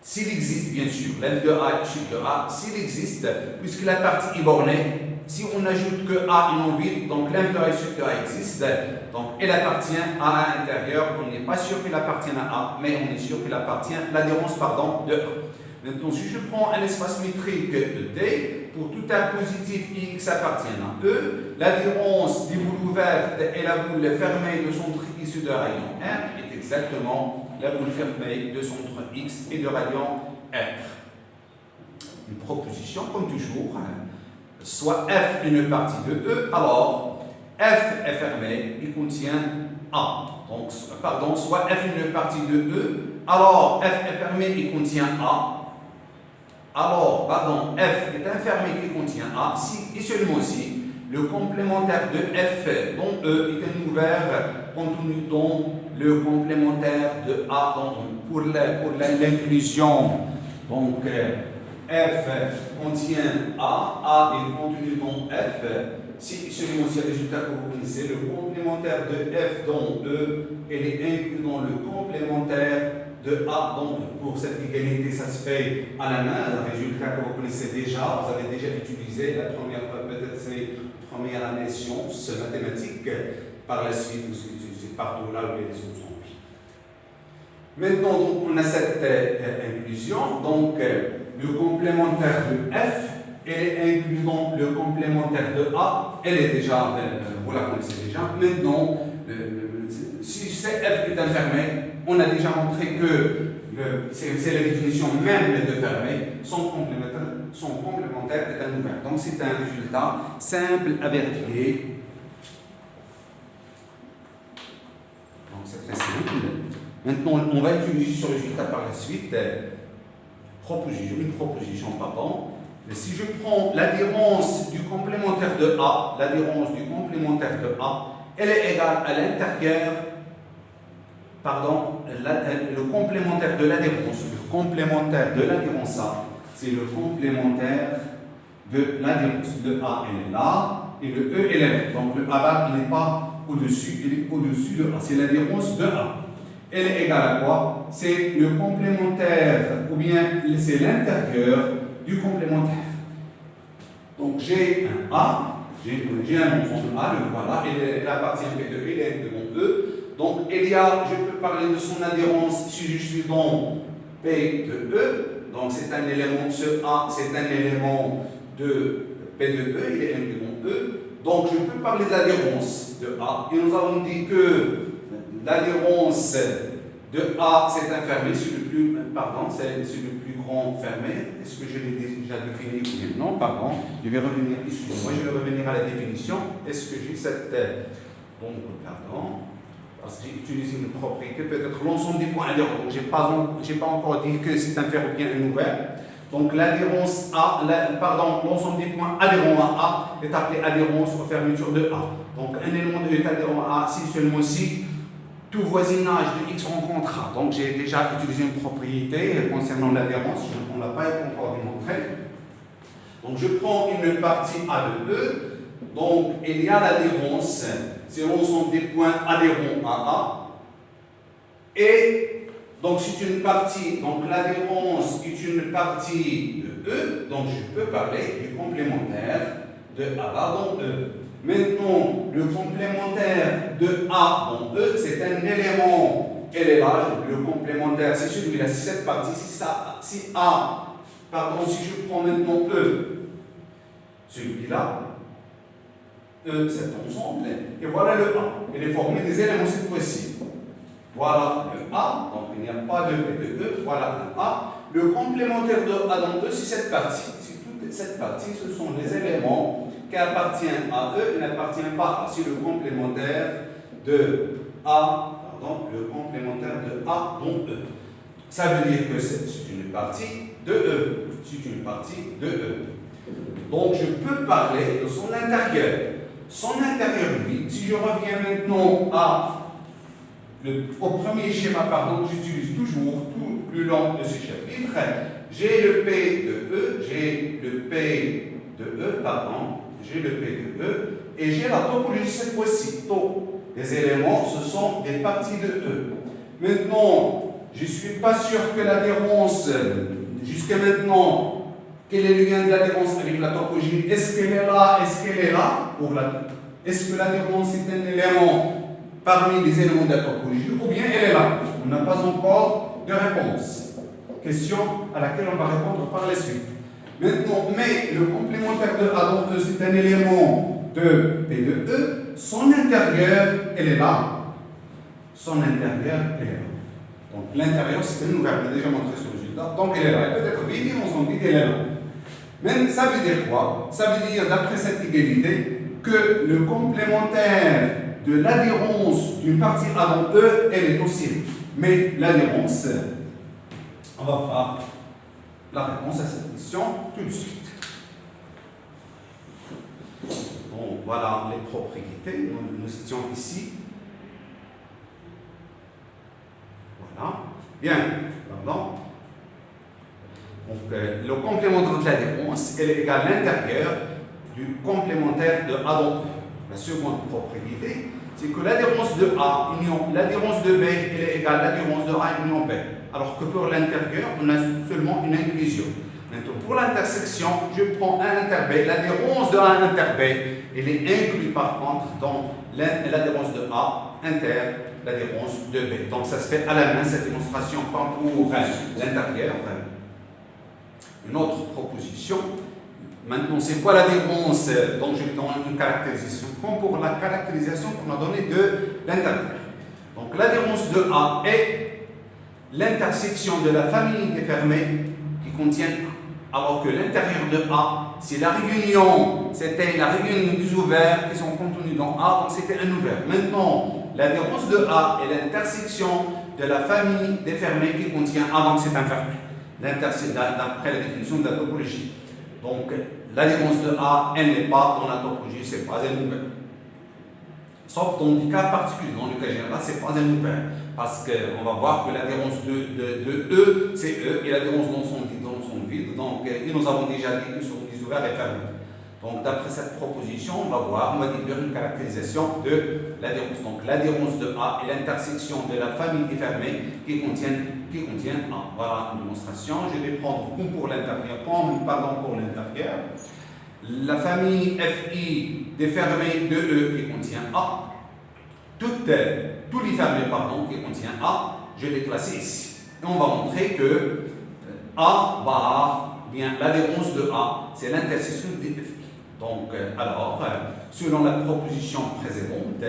S'il existe, bien sûr, l'inf de A et sup de A, s'il existe, puisque la partie est bornée, si on ajoute que A est non vide, donc l'inférieur est sûr que A existe, donc elle appartient à l'intérieur. On n'est pas sûr qu'il appartienne à A, mais on est sûr qu'il appartient à l'adhérence de A. Maintenant, si je prends un espace métrique de D, pour tout R positif X appartient à E, l'adhérence des boules ouvertes et la boule fermée de centre issu de rayon R est exactement la boule fermée de centre X et de rayon R. Une proposition, comme toujours, soit F est une partie de E, alors F est fermé, il contient A. Donc, pardon, soit F est une partie de E, alors F est fermé, il contient A. Alors, pardon, F est un fermé qui contient A, si et seulement si le complémentaire de F dont E est un ouvert contenu dans le complémentaire de A pour l'inclusion. Donc, F contient A est contenu dans F, si seulement si le résultat que vous connaissez, le complémentaire de F dans E, elle est inclus dans le complémentaire de A. Donc, pour cette égalité, ça se fait à la main. Le résultat que vous connaissez déjà, vous avez déjà utilisé la première, peut-être c'est la première année sciences mathématiques. Par la suite, vous utilisez partout là où les autres sont mis. Maintenant, donc, on a cette inclusion. Donc, le complémentaire de F, elle est inclus dans le complémentaire de A. Elle est déjà, vous la connaissez déjà. Maintenant, si F est un fermé, on a déjà montré que c'est la définition même de fermé, son complémentaire est un ouvert. Donc c'est un résultat simple à vérifier. Donc c'est très simple. Maintenant, on va utiliser ce résultat par la suite. Une proposition, pardon. Si je prends l'adhérence du complémentaire de A, elle est égale à l'intérieur, pardon, le complémentaire de l'adhérence. Le complémentaire de l'adhérence A, c'est le complémentaire de l'adhérence. Le A, elle est là, et le E, elle est là. Donc le A, il n'est pas au-dessus, il est au-dessus de A. C'est l'adhérence de A. Elle est égale à quoi? C'est le complémentaire, ou bien c'est l'intérieur du complémentaire. Donc j'ai un A, j'ai un ensemble A, le voilà, il appartient à P de E, il est de E. Donc il y a, je peux parler de son adhérence si je suis dans P de E. Donc c'est un élément, ce A, c'est un élément de P de E, il est inclus dans E. Donc je peux parler de l'adhérence de A. Et nous avons dit que l'adhérence de A, c'est un fermé, c'est le plus, pardon, c'est le plus grand fermé. Est-ce que je l'ai déjà défini? Non, pardon. Je vais revenir, excusez-moi, je vais revenir à la définition. Est-ce que j'ai cette. Donc, pardon. Parce que j'ai utilisé une propriété, peut-être l'ensemble des points adhérents. Je n'ai pas encore dit que c'est un fer ou bien un ouvert. Donc, l'adhérence A, l'ensemble des points adhérents à A est appelé adhérence aux fermetures de A. Donc, un élément de E est adhérent à A si seulement si tout voisinage de X rencontre A. Donc, j'ai déjà utilisé une propriété concernant l'adhérence. On ne l'a pas encore démontré. Donc, je prends une partie A de E. Donc, il y a l'adhérence, c'est l'ensemble des points adhérents à A. Et, donc, c'est une partie, donc l'adhérence est une partie de E. Donc, je peux parler du complémentaire de A dans E. Maintenant, le complémentaire de A dans E, c'est un élément élevage. Le complémentaire, c'est celui-là, c'est cette partie. Si je prends maintenant E, celui-là, E, cet ensemble, et voilà le A. Il est formé des éléments cette fois-ci. Voilà le A, donc il n'y a pas de P de E, voilà le A. Le complémentaire de A dans E, c'est cette partie. Toute cette partie, ce sont les éléments qui appartiennent à E et n'appartiennent pas à. C'est le complémentaire de A, le complémentaire de A dans E. Ça veut dire que c'est une partie de E. C'est une partie de E. Donc je peux parler de son intérieur. Son intérieur, lui, si je reviens maintenant au premier schéma, pardon, j'utilise toujours tout le long de ce chapitre. J'ai le P de E, j'ai le P de E, j'ai le P de E, et j'ai la topologie cette fois-ci. Les éléments, ce sont des parties de E. Maintenant, je ne suis pas sûr que l'adhérence, jusqu'à maintenant, Quel est le lien de l'adhérence avec la topologie? Est-ce qu'elle est là? Est-ce qu'elle est là? Est-ce que l'adhérence est un élément parmi les éléments de la topologie ou bien elle est là? On n'a pas encore de réponse. Question à laquelle on va répondre par la suite. Maintenant, mais le complémentaire de A dans E, c'est un élément de P de E. Son intérieur, elle est là. Son intérieur, elle est là. Donc l'intérieur, c'est une nouvelle, on a déjà montré ce résultat. Donc elle est là. Elle peut être vide, on s'en dit qu'elle est là. Mais ça veut dire quoi? Ça veut dire, d'après cette égalité, que le complémentaire de l'adhérence d'une partie A dans E, elle est aussi. Mais l'adhérence, on va voir la réponse à cette question tout de suite. Bon, voilà les propriétés. Nous étions ici. Voilà. Bien. Pardon. Donc, le complémentaire de l'adhérence, elle est égale à l'intérieur du complémentaire de A dans E. La seconde propriété, c'est que l'adhérence de A union l'adhérence de B, elle est égale à l'adhérence de A union B. Alors que pour l'intérieur, on a seulement une inclusion. Maintenant, pour l'intersection, je prends A inter B. L'adhérence de A inter B, elle est inclue par contre dans l'adhérence de A inter l'adhérence de B. Donc, ça se fait à la main, cette démonstration, pas pour l'intérieur. Une autre proposition. Maintenant, c'est quoi l'adhérence? Donc, je vais donner une caractérisation, comme pour la caractérisation qu'on a donnée de l'intérieur. Donc, l'adhérence de A est l'intersection de la famille des fermés qui contiennent A, alors que l'intérieur de A, c'est la réunion, c'était la réunion des ouverts qui sont contenus dans A, donc c'était un ouvert. Maintenant, l'adhérence de A est l'intersection de la famille des fermés qui contient A, donc c'est un fermé. D'après la définition de la topologie. Donc, l'adhérence de A, elle n'est pas dans la topologie, c'est pas un ouvert. Sauf dans des cas particuliers, dans le cas général, c'est pas un ouvert. Parce qu'on va voir que l'adhérence de E, c'est E, et l'adhérence dans son vide. Donc, et nous avons déjà dit que ce sont des ouverts et fermés. Donc, d'après cette proposition, on va déduire une caractérisation de l'adhérence. Donc, l'adhérence de A est l'intersection de la famille des fermés qui contiennent A. Voilà une démonstration. Je vais prendre comme pour l'intérieur, pour l'intérieur. La famille FI des fermés de E qui contient A. Tous les fermés, qui contiennent A, je les classe ici. Et on va montrer que A bar, bien l'adhérence de A, c'est l'intersection des FI. Donc, alors, selon la proposition précédente,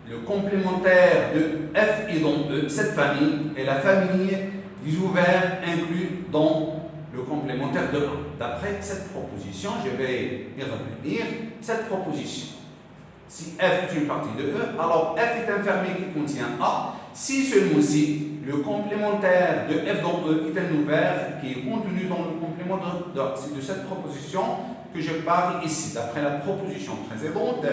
le complémentaire de F et dans E, cette famille est la famille des ouverts inclus dans le complémentaire de A. D'après cette proposition, je vais y revenir. Cette proposition, si F est une partie de E, alors F est un fermé qui contient A. Si seulement-si le complémentaire de F dans E est un ouvert qui est contenu dans le complémentaire de A. C'est de cette proposition que je parle ici. D'après la proposition précédente,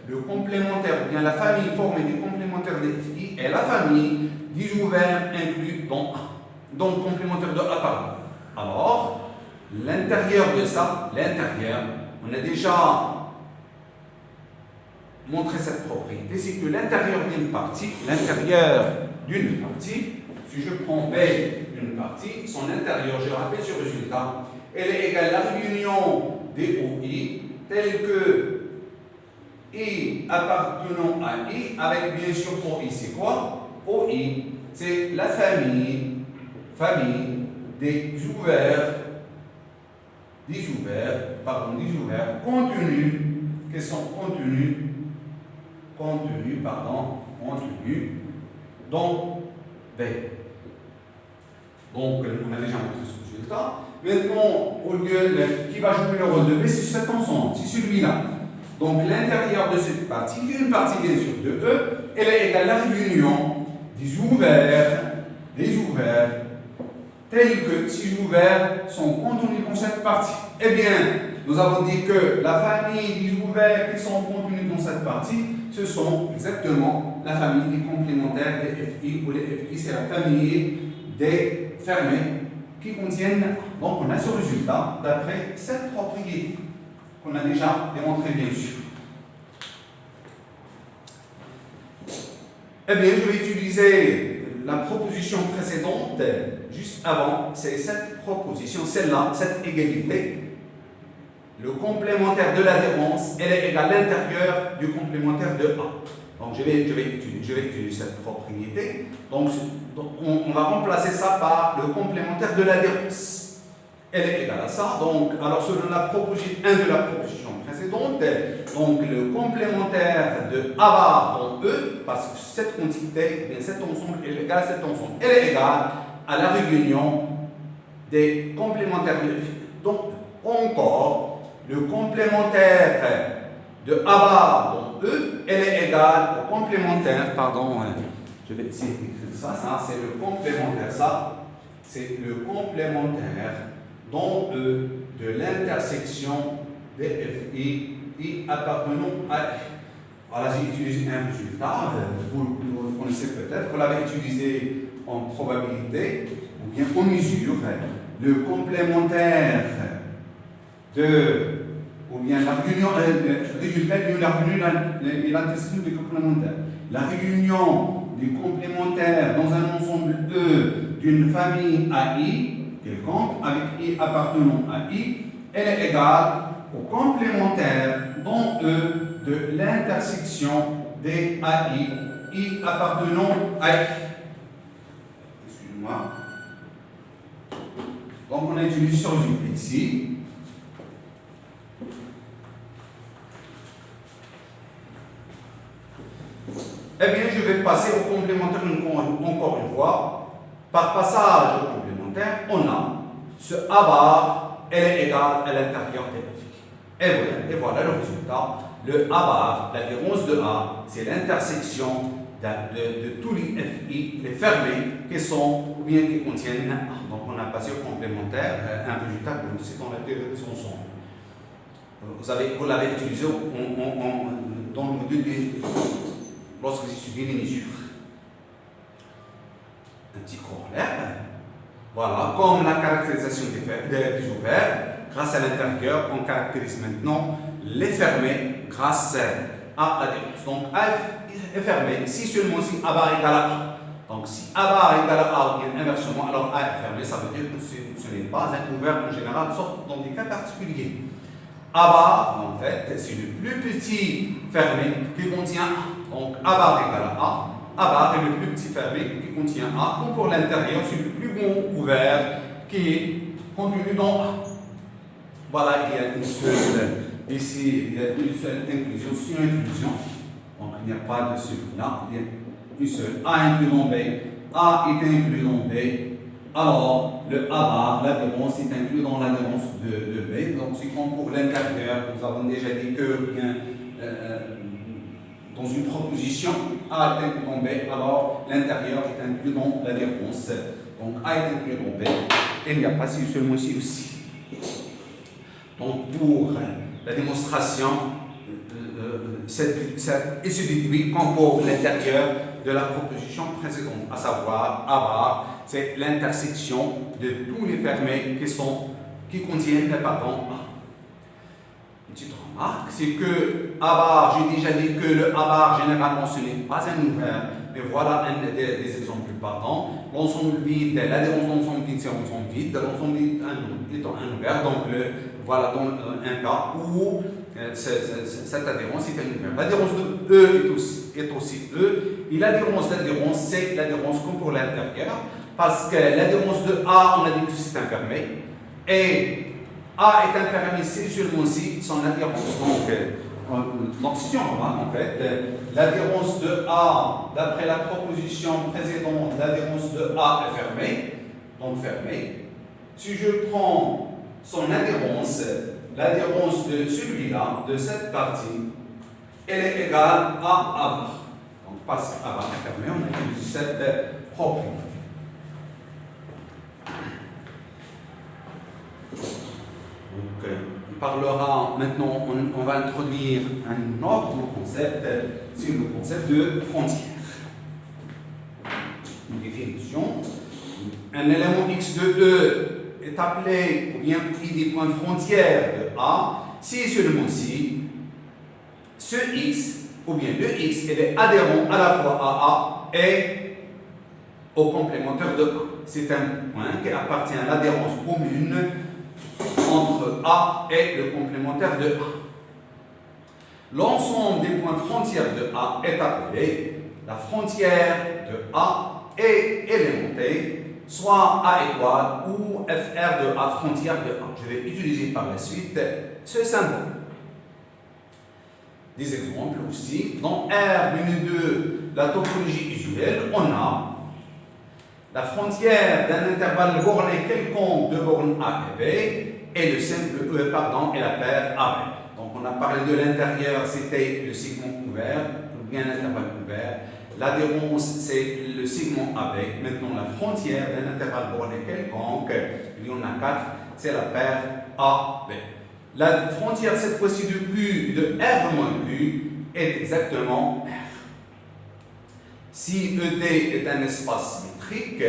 le complémentaire, ou bien la famille formée des complémentaires des FI est la famille des ouverts inclus dans A. Donc, complémentaire de A par A. Alors, l'intérieur de ça, on a déjà montré cette propriété, c'est que l'intérieur d'une partie, si je prends B d'une partie, son intérieur, je rappelle ce résultat, elle est égale à la réunion des OI, telle que I appartenant à I, avec bien sûr OI, c'est quoi? OI, c'est la famille des ouverts contenus, qui sont contenus dans B. Donc, on a déjà montré ce résultat. Maintenant, au lieu qui va jouer le rôle de B, c'est cet ensemble, c'est celui-là. Donc, l'intérieur de cette partie, une partie bien sûr de E, elle est égale à la réunion des ouverts, tels que ces ouverts sont contenus dans cette partie. Eh bien, nous avons dit que la famille des ouverts qui sont contenus dans cette partie, ce sont exactement la famille des complémentaires des FI, ou les FI, c'est la famille des fermés qui contiennent. Donc, on a ce résultat d'après cette propriété qu'on a déjà démontré, bien sûr. Eh bien, je vais utiliser la proposition précédente. juste avant, c'est cette proposition, celle-là, cette égalité. Le complémentaire de l'adhérence, elle est égale à l'intérieur du complémentaire de A. Donc je vais utiliser cette propriété. Donc on va remplacer ça par le complémentaire de l'adhérence. Elle est égale à ça. Donc, alors selon la proposition 1 de la proposition précédente, donc le complémentaire de A bar dans E, parce que cette quantité, bien cet ensemble est égal à cet ensemble, elle est égale à la réunion des complémentaires de E. Donc encore, le complémentaire de A bar dans E, elle est égale au complémentaire, pardon, je vais essayer d'écrire ça, c'est le complémentaire, ça, c'est le complémentaire dans E de l'intersection des FI appartenant à F. Voilà, j'ai utilisé un résultat, vous le connaissez peut-être, vous l'avez utilisé en probabilité ou bien en mesure. Le complémentaire de, ou bien la réunion, résultat de la réunion et l'intersection des complémentaires. La réunion des complémentaires dans un ensemble E d'une famille AI, quelconque, avec I appartenant à I, elle est égale au complémentaire dans E de l'intersection des AI, I appartenant à I. Excusez-moi. Donc on a utilisé ce résultat ici. Eh bien, je vais passer au complémentaire encore une fois. Par passage au complémentaire, on a ce A bar, elle est égale à l'intérieur des FI. Et voilà le résultat. Le A bar, l'adhérence de A, c'est l'intersection de tous les FI, les fermés, qui sont ou bien qui contiennent A. Donc on a passé au complémentaire, un résultat que nous citons la théorie de son son. Vous l'avez utilisé dans le module lorsque vous étudiez les mesures. Un petit corollaire. Voilà, comme la caractérisation des ouverts, grâce à l'intérieur, on caractérise maintenant les fermés grâce à l'adhérence. Donc A est fermé si seulement si A bar égale à A. Donc si A bar égale à A ou bien inversement, alors A est fermé, ça veut dire que ce n'est pas un ouvert en général, sauf dans des cas particuliers. A bar, en fait, c'est le plus petit fermé qui contient A. Donc A bar égale à A. A bar est le plus petit fermé qui contient A. Comme pour l'intérieur, c'est le plus grand ouvert qui est contenu dans A. Voilà, il y a une seule, ici, il y a une seule inclusion, c'est une inclusion. Donc il n'y a pas de celui-là, il y a une seule. A inclus dans B, A est inclus dans B. Alors, le A bar, l'adhérence, est inclus dans l'adhérence de B. Donc, c'est comme pour l'intérieur, nous avons déjà dit que bien, dans une proposition, A est inclus dans B, alors l'intérieur est inclus dans l'adhérence. Donc, A est inclus dans B, et il n'y a pas seulement ici aussi. Donc, pour la démonstration, il se déduit comme pour l'intérieur de la proposition précédente, à savoir A bar, c'est l'intersection de tous les fermés qui contiennent A. Une petite remarque, c'est que A bar, j'ai déjà dit que le A bar, généralement, ce n'est pas un ouvert, mais voilà des exemples partants. L'ensemble vide, l'adhérence d'ensemble vide, c'est l'ensemble vide, l'ensemble vide étant un ouvert, donc voilà dans un cas où cette adhérence est un ouvert. L'adhérence de E est aussi E, et l'adhérence d'adhérence, c'est l'adhérence comme pour l'intérieur, parce que l'adhérence de A, on a dit que c'est un fermé, et A est un fermé, c'est seulement si son adhérence. Donc si on remarque en fait, l'adhérence de A, d'après la proposition précédente, l'adhérence de A est fermée, donc fermée. Si je prends son adhérence, l'adhérence de celui-là, de cette partie, elle est égale à A bar. Donc parce que A bar est fermé, on a utilisé cette propriété. Donc, on parlera maintenant, on va introduire un autre concept, c'est le concept de frontière. Une définition. Un élément x de E est appelé ou bien pris des points frontières de A si et seulement si ce x ou bien le x est adhérent à la fois à A et au complémentaire de A. c'est un point qui appartient à l'adhérence commune entre A et le complémentaire de A. L'ensemble des points frontières de A est appelé la frontière de A est élémentée, soit A étoile ou FR de A frontière de A. Je vais utiliser par la suite ce symbole. Des exemples aussi. Dans R-2, la topologie usuelle, on a la frontière d'un intervalle borné quelconque de bornes A et B et le simple et la paire AB. Donc on a parlé de l'intérieur, c'était le segment ouvert, ou bien l'intervalle ouvert. L'adhérence, c'est le segment AB. Maintenant, la frontière d'un intervalle borné quelconque, il y en a 4, c'est la paire AB. La frontière, cette fois-ci, de Q, de R moins Q, est exactement R. Si ED est un espace symétrique,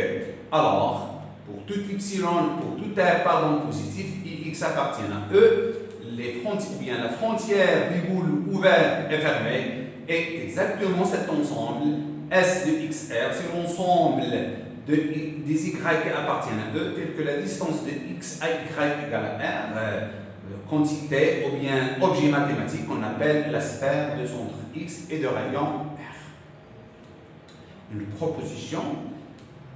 alors, pour tout epsilon, pour tout R, positif, IX appartient à E, la frontière des boules ouvertes et fermées est exactement cet ensemble S de XR, c'est l'ensemble des Y qui appartiennent à E, tel que la distance de X à Y égale à R, quantité ou bien objet mathématique qu'on appelle la sphère de centre X et de rayon R. Une proposition.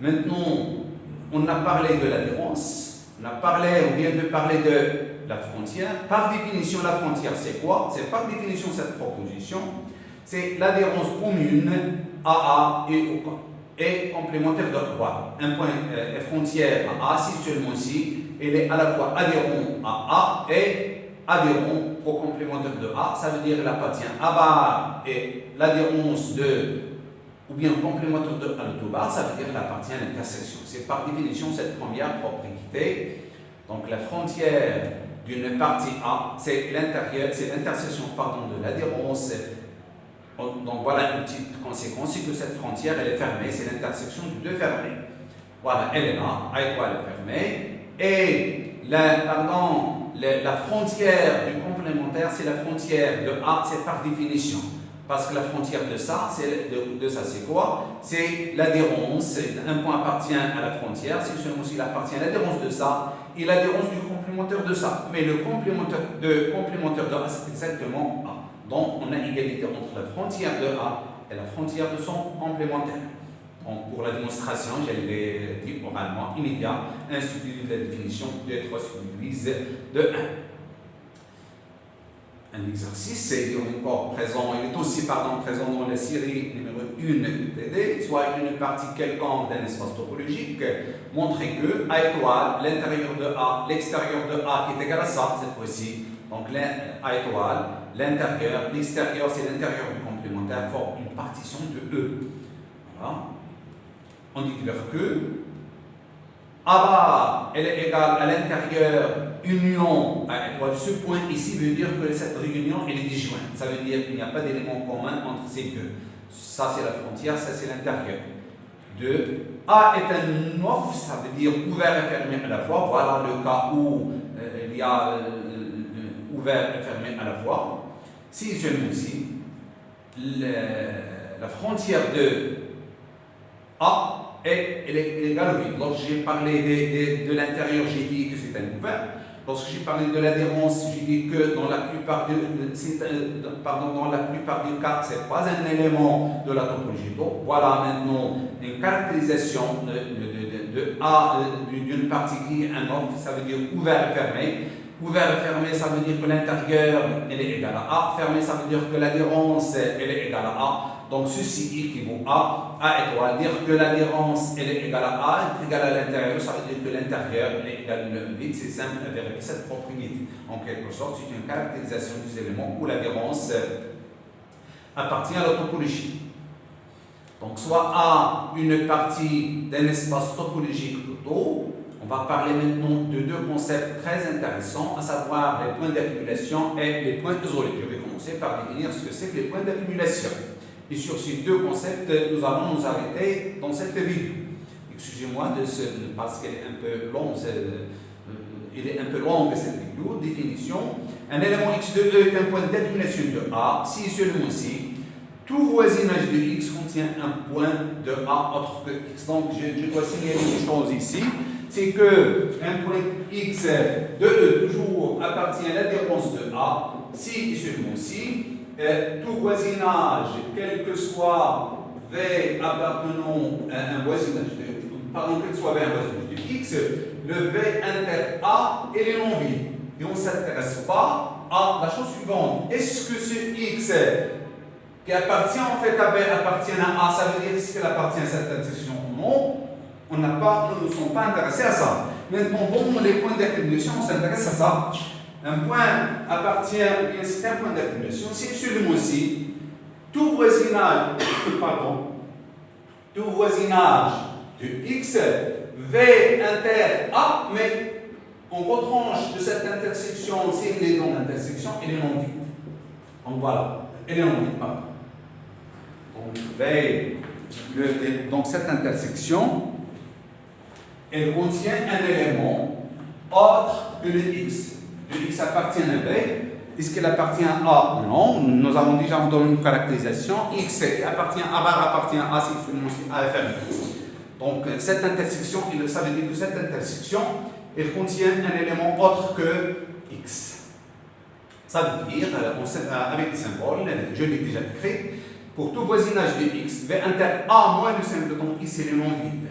Maintenant, on a parlé de l'adhérence, on vient de parler de la frontière. Par définition, la frontière, c'est quoi? C'est par définition cette proposition. C'est l'adhérence commune AA et complémentaire de A. Un point frontière à A, si seulement si, elle est à la fois adhérent à A et adhérent au complémentaire de A. Ça veut dire qu'elle appartient à bar et l'adhérence ou bien complémentaire de A de bar, ça veut dire qu'elle appartient à l'intersection. C'est par définition cette première propriété. Donc la frontière d'une partie A, c'est l'intérieur, c'est l'intersection de l'adhérence. Donc voilà une petite conséquence, c'est que cette frontière elle est fermée, c'est l'intersection du deux fermés. Voilà, elle est là, A étoile est fermée. Et la frontière du complémentaire, c'est la frontière de A, c'est par définition. Parce que la frontière de ça, c'est quoi? C'est l'adhérence. Un point appartient à la frontière, c'est seulement s'il appartient à l'adhérence de ça et l'adhérence du complémentaire de ça. Mais le complémentaire de A, c'est exactement A. Donc, on a égalité entre la frontière de A et la frontière de son complémentaire. Donc, pour la démonstration, je l'ai dit oralement immédiat, institut de la définition de 3 subdivises de 1. Un exercice, il est encore présent, il est aussi présent dans la série numéro 1 de TD, soit une partie quelconque d'un espace topologique, montrer que A étoile, l'intérieur de A, l'extérieur de A qui est égal à ça, cette fois-ci, donc A étoile, l'intérieur, l'extérieur, c'est l'intérieur du complémentaire, forme une partition de E. Voilà. On dit que A bar, elle est égale à l'intérieur union A étoile. Ce point ici veut dire que cette réunion elle est disjointe. Ça veut dire qu'il n'y a pas d'élément commun entre ces deux. Ça c'est la frontière, ça c'est l'intérieur. A est un off, ça veut dire ouvert et fermé à la fois. Voilà le cas où il y a ouvert et fermé à la fois. Si seulement ici, la frontière de A elle est égale au vide. Lorsque j'ai parlé de l'intérieur, j'ai dit que c'est un ouvert. Lorsque j'ai parlé de l'adhérence, j'ai dit que dans la plupart des cas, ce n'est pas un élément de la topologie. Donc voilà maintenant une caractérisation de A d'une partie qui est un ordre, ça veut dire ouvert et fermé. Ouvert et fermé, ça veut dire que l'intérieur elle est égal à A. Fermé, ça veut dire que l'adhérence elle est égale à A. Donc ceci équivaut à A étoile. Dire que l'adhérence elle est égale à A, est égale à l'intérieur, ça veut dire que l'intérieur est égal au vide. C'est simple à vérifier cette propriété. En quelque sorte, c'est une caractérisation des éléments où l'adhérence appartient à la topologie. Donc soit A, une partie d'un espace topologique auto. On va parler maintenant de deux concepts très intéressants, à savoir les points d'accumulation et les points isolés. Je vais commencer par définir ce que c'est que les points d'accumulation. Et sur ces deux concepts, nous allons nous arrêter dans cette vidéo. Excusez-moi parce qu'elle est un peu longue, cette vidéo. Définition. Un élément x de E est un point d'accumulation de A, si seulement si tout voisinage de x contient un point de A autre que x. Donc, je dois signaler une chose ici, c'est que un point x de E toujours appartient à l'adhérence de A, si et seulement si tout voisinage, quel que soit V appartenant à un voisinage de, pardon, quel que soit V un voisinage de x, le V inter A et les non vides. Et on ne s'intéresse pas à la chose suivante. Est-ce que ce x qui appartient en fait à V appartient à A, ça veut dire est-ce qu'elle appartient à cette intersection ou non? Nous ne sommes pas intéressés à ça. Maintenant, bon, les points d'accumulation, on s'intéresse à ça. Un point appartient, bien c'est un point d'accumulation, c'est seulement si tout voisinage, tout voisinage de x, V inter A, mais on retranche de cette intersection, si elle est dans l'intersection, elle est non vide. Donc voilà, elle est non vide, pardon. Donc cette intersection, elle contient un élément autre que le x. Le x appartient à V. Est-ce qu'elle appartient à A? Non. Nous avons déjà donné une caractérisation. X qui appartient à bar appartient à A, c'est seulement si A est fermé. Donc cette intersection, ça veut dire que cette intersection, elle contient un élément autre que x. Ça veut dire, avec les symboles, je l'ai déjà écrit, pour tout voisinage de x, V inter A moins le symbole dont x est le non vide.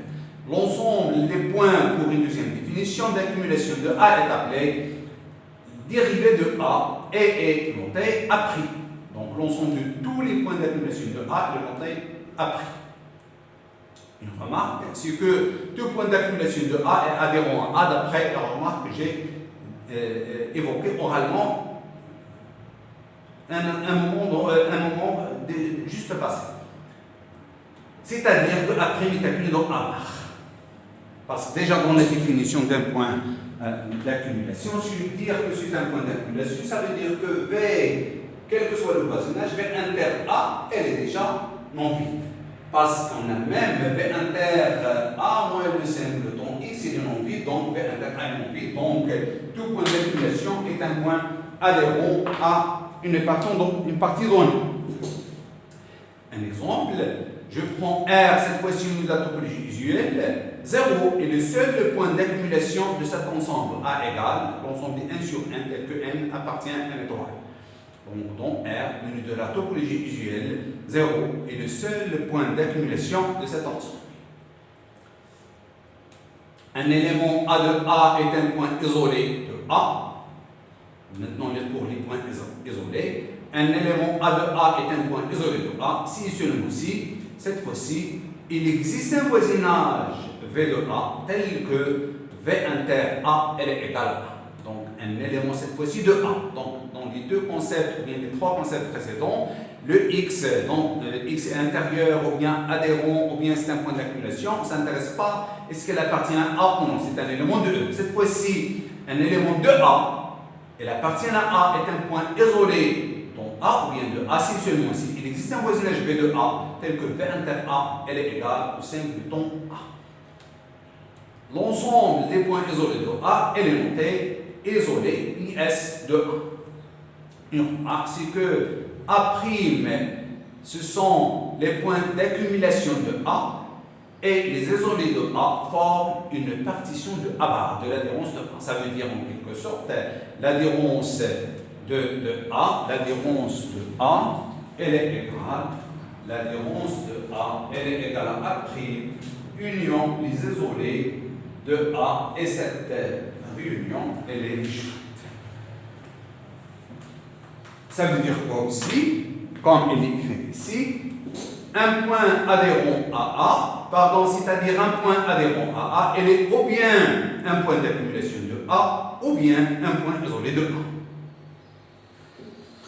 L'ensemble des points pour une deuxième définition d'accumulation de A est appelé dérivé de A et est noté A'. Donc l'ensemble de tous les points d'accumulation de A est noté A'. Une remarque, c'est que tout point d'accumulation de A est adhérent à A d'après la remarque que j'ai évoquée oralement un moment juste passé. C'est-à-dire que A' est appelé dans A bar. Parce que déjà dans la définition d'un point d'accumulation, si je dire que c'est un point d'accumulation, ça veut dire que V, quel que soit le voisinage, V inter A, elle est déjà non vide. Parce qu'en elle-même, V inter A moins le symbole dont x est non vide, donc V inter A est non vide. Donc tout point d'accumulation est un point adhérent à une partie donnée. Un exemple, je prends R, cette fois-ci de la topologie usuelle. 0 est le seul point d'accumulation de cet ensemble A égale l'ensemble de 1 sur 1 tel que n appartient à un étoile. Donc, dans R, menu de la topologie usuelle, 0 est le seul point d'accumulation de cet ensemble. Un élément A de A est un point isolé de A. Maintenant, pour les points isolés. Un élément A de A est un point isolé de A si et seulement si, cette fois-ci, il existe un voisinage V de A tel que V inter A elle est égale à A. Donc un élément cette fois-ci de A. Donc dans les deux concepts, ou bien les trois concepts précédents, le X, donc le X est intérieur ou bien adhérent ou bien c'est un point d'accumulation, on ne s'intéresse pas est-ce qu'elle appartient à A ou non, c'est un élément de E. Cette fois-ci, un élément de A, elle appartient à A est un point isolé dont A ou bien de A si seulement si il existe un voisinage V de A tel que V inter A elle est égale au simpleton A. L'ensemble des points isolés de A, elle est notée isolé IS de A. Une remarque, c'est que A', ce sont les points d'accumulation de A et les isolés de A forment une partition de A bar, de l'adhérence de A. Ça veut dire en quelque sorte l'adhérence de A, elle est égale, l'adhérence de A, elle est égale à A', union les isolés de A et cette réunion, elle est disjointe. Ça veut dire quoi aussi, comme il est écrit ici, un point adhérent à A, c'est-à-dire un point adhérent à A, elle est ou bien un point d'accumulation de A, ou bien un point isolé de A.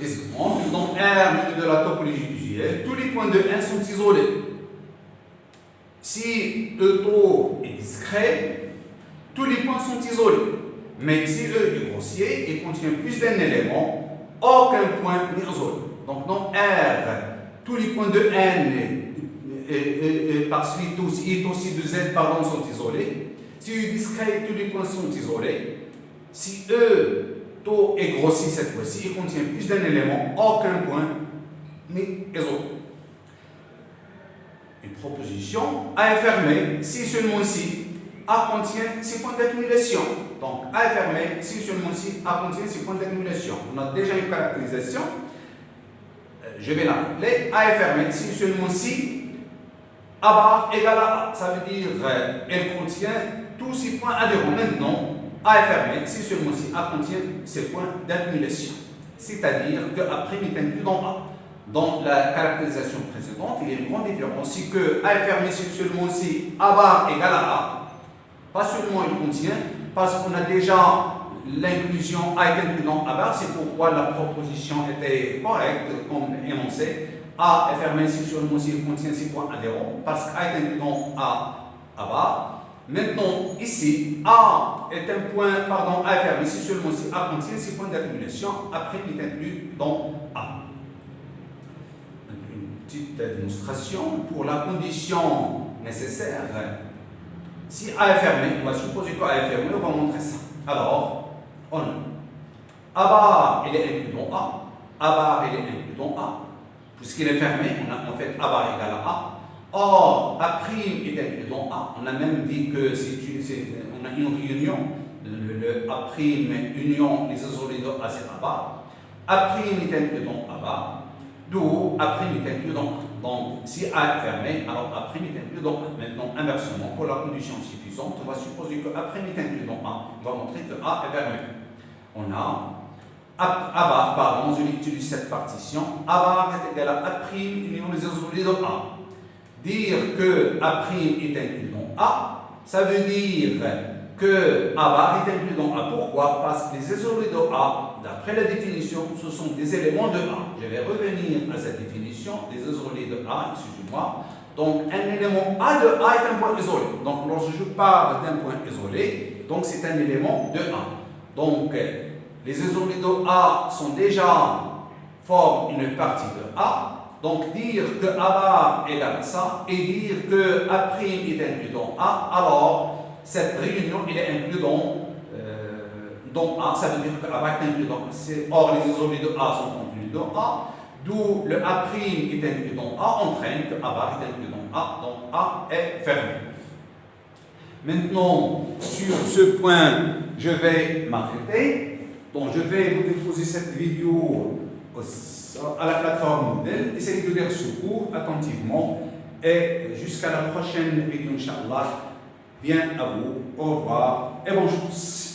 Exemple, dans R de la topologie usuelle, tous les points de 1 sont isolés. Si le taux est discret, tous les points sont isolés. Mais si E est grossier et contient plus d'un élément, aucun point n'est isolé. Donc dans R, tous les points de N par suite I aussi de Z sont isolés. Si E est discret, tous les points sont isolés. Si E taux est grossi cette fois-ci, il contient plus d'un élément, aucun point n'est isolé. proposition, A est fermé si seulement si A contient 6 points d'accumulation. Donc A est fermé si seulement si A contient 6 points d'accumulation. On a déjà une caractérisation. Je vais la rappeler. A est fermé si seulement si A bar égale à A. Ça veut dire elle contient tous 6 points adhérents. Maintenant, A est fermé si seulement si A contient ces points d'accumulation. C'est-à-dire que A' est inclus dans A. Dans la caractérisation précédente, il y a une grande différence. Si que A est fermé si seulement si A bar égale à A, pas seulement il contient, parce qu'on a déjà l'inclusion A est inclus dans A bar, c'est pourquoi la proposition était correcte comme énoncé. A est fermé si seulement si il contient 6 points adhérents, parce qu'A est inclus dans A bar. Maintenant, ici, A est un point, pardon, A est fermé si seulement si A contient 6 points d'accumulation, après il est inclus dans A. Une petite démonstration pour la condition nécessaire. Si A est fermé, on va supposer que A est fermé, on va montrer ça. Alors, on a A bar, il est inclus dans A bar, il est inclus dans A. Puisqu'il est fermé, on a en fait A bar égale à A. Or, A' est inclus dans A. On a même dit que on a une réunion, le A' union, les isolés de A, c'est A bar. A' est inclus dans A bar. D'où A' est inclus dans A. Donc, si A est fermé, alors A' est inclus dans A. Maintenant, inversement, pour la condition suffisante, on va supposer que A' est inclus dans A. On va montrer que A est fermé. On a A bar, pardon, je utilise cette partition. A bar est égal à A' union les isolés de A. Dire que A' est inclus dans A, ça veut dire que A bar est inclus dans A. Pourquoi? Parce que les isolés de A, d'après la définition, ce sont des éléments de A. Je vais revenir à cette définition des isolés de A, excusez-moi. Donc, un élément A de A est un point isolé. Donc, lorsque je parle d'un point isolé, donc c'est un élément de A. Donc, les isolés de A sont déjà forment une partie de A. Donc, dire que A bar égale à ça et dire que A' est inclus dans A, alors cette réunion il est inclus dans A. Ça veut dire que A bar est inclus dans A. Or, les isolés de A sont inclus dans A, d'où le A' est inclus dans A entraîne que A bar est inclus dans A, donc A est fermé. Maintenant, sur ce point, je vais m'arrêter. Donc, je vais vous déposer cette vidéo à la plateforme modèle. Essayez de lire ce cours attentivement et jusqu'à la prochaine vidéo, Inch'Allah. Bien à vous, au revoir et bonne chance.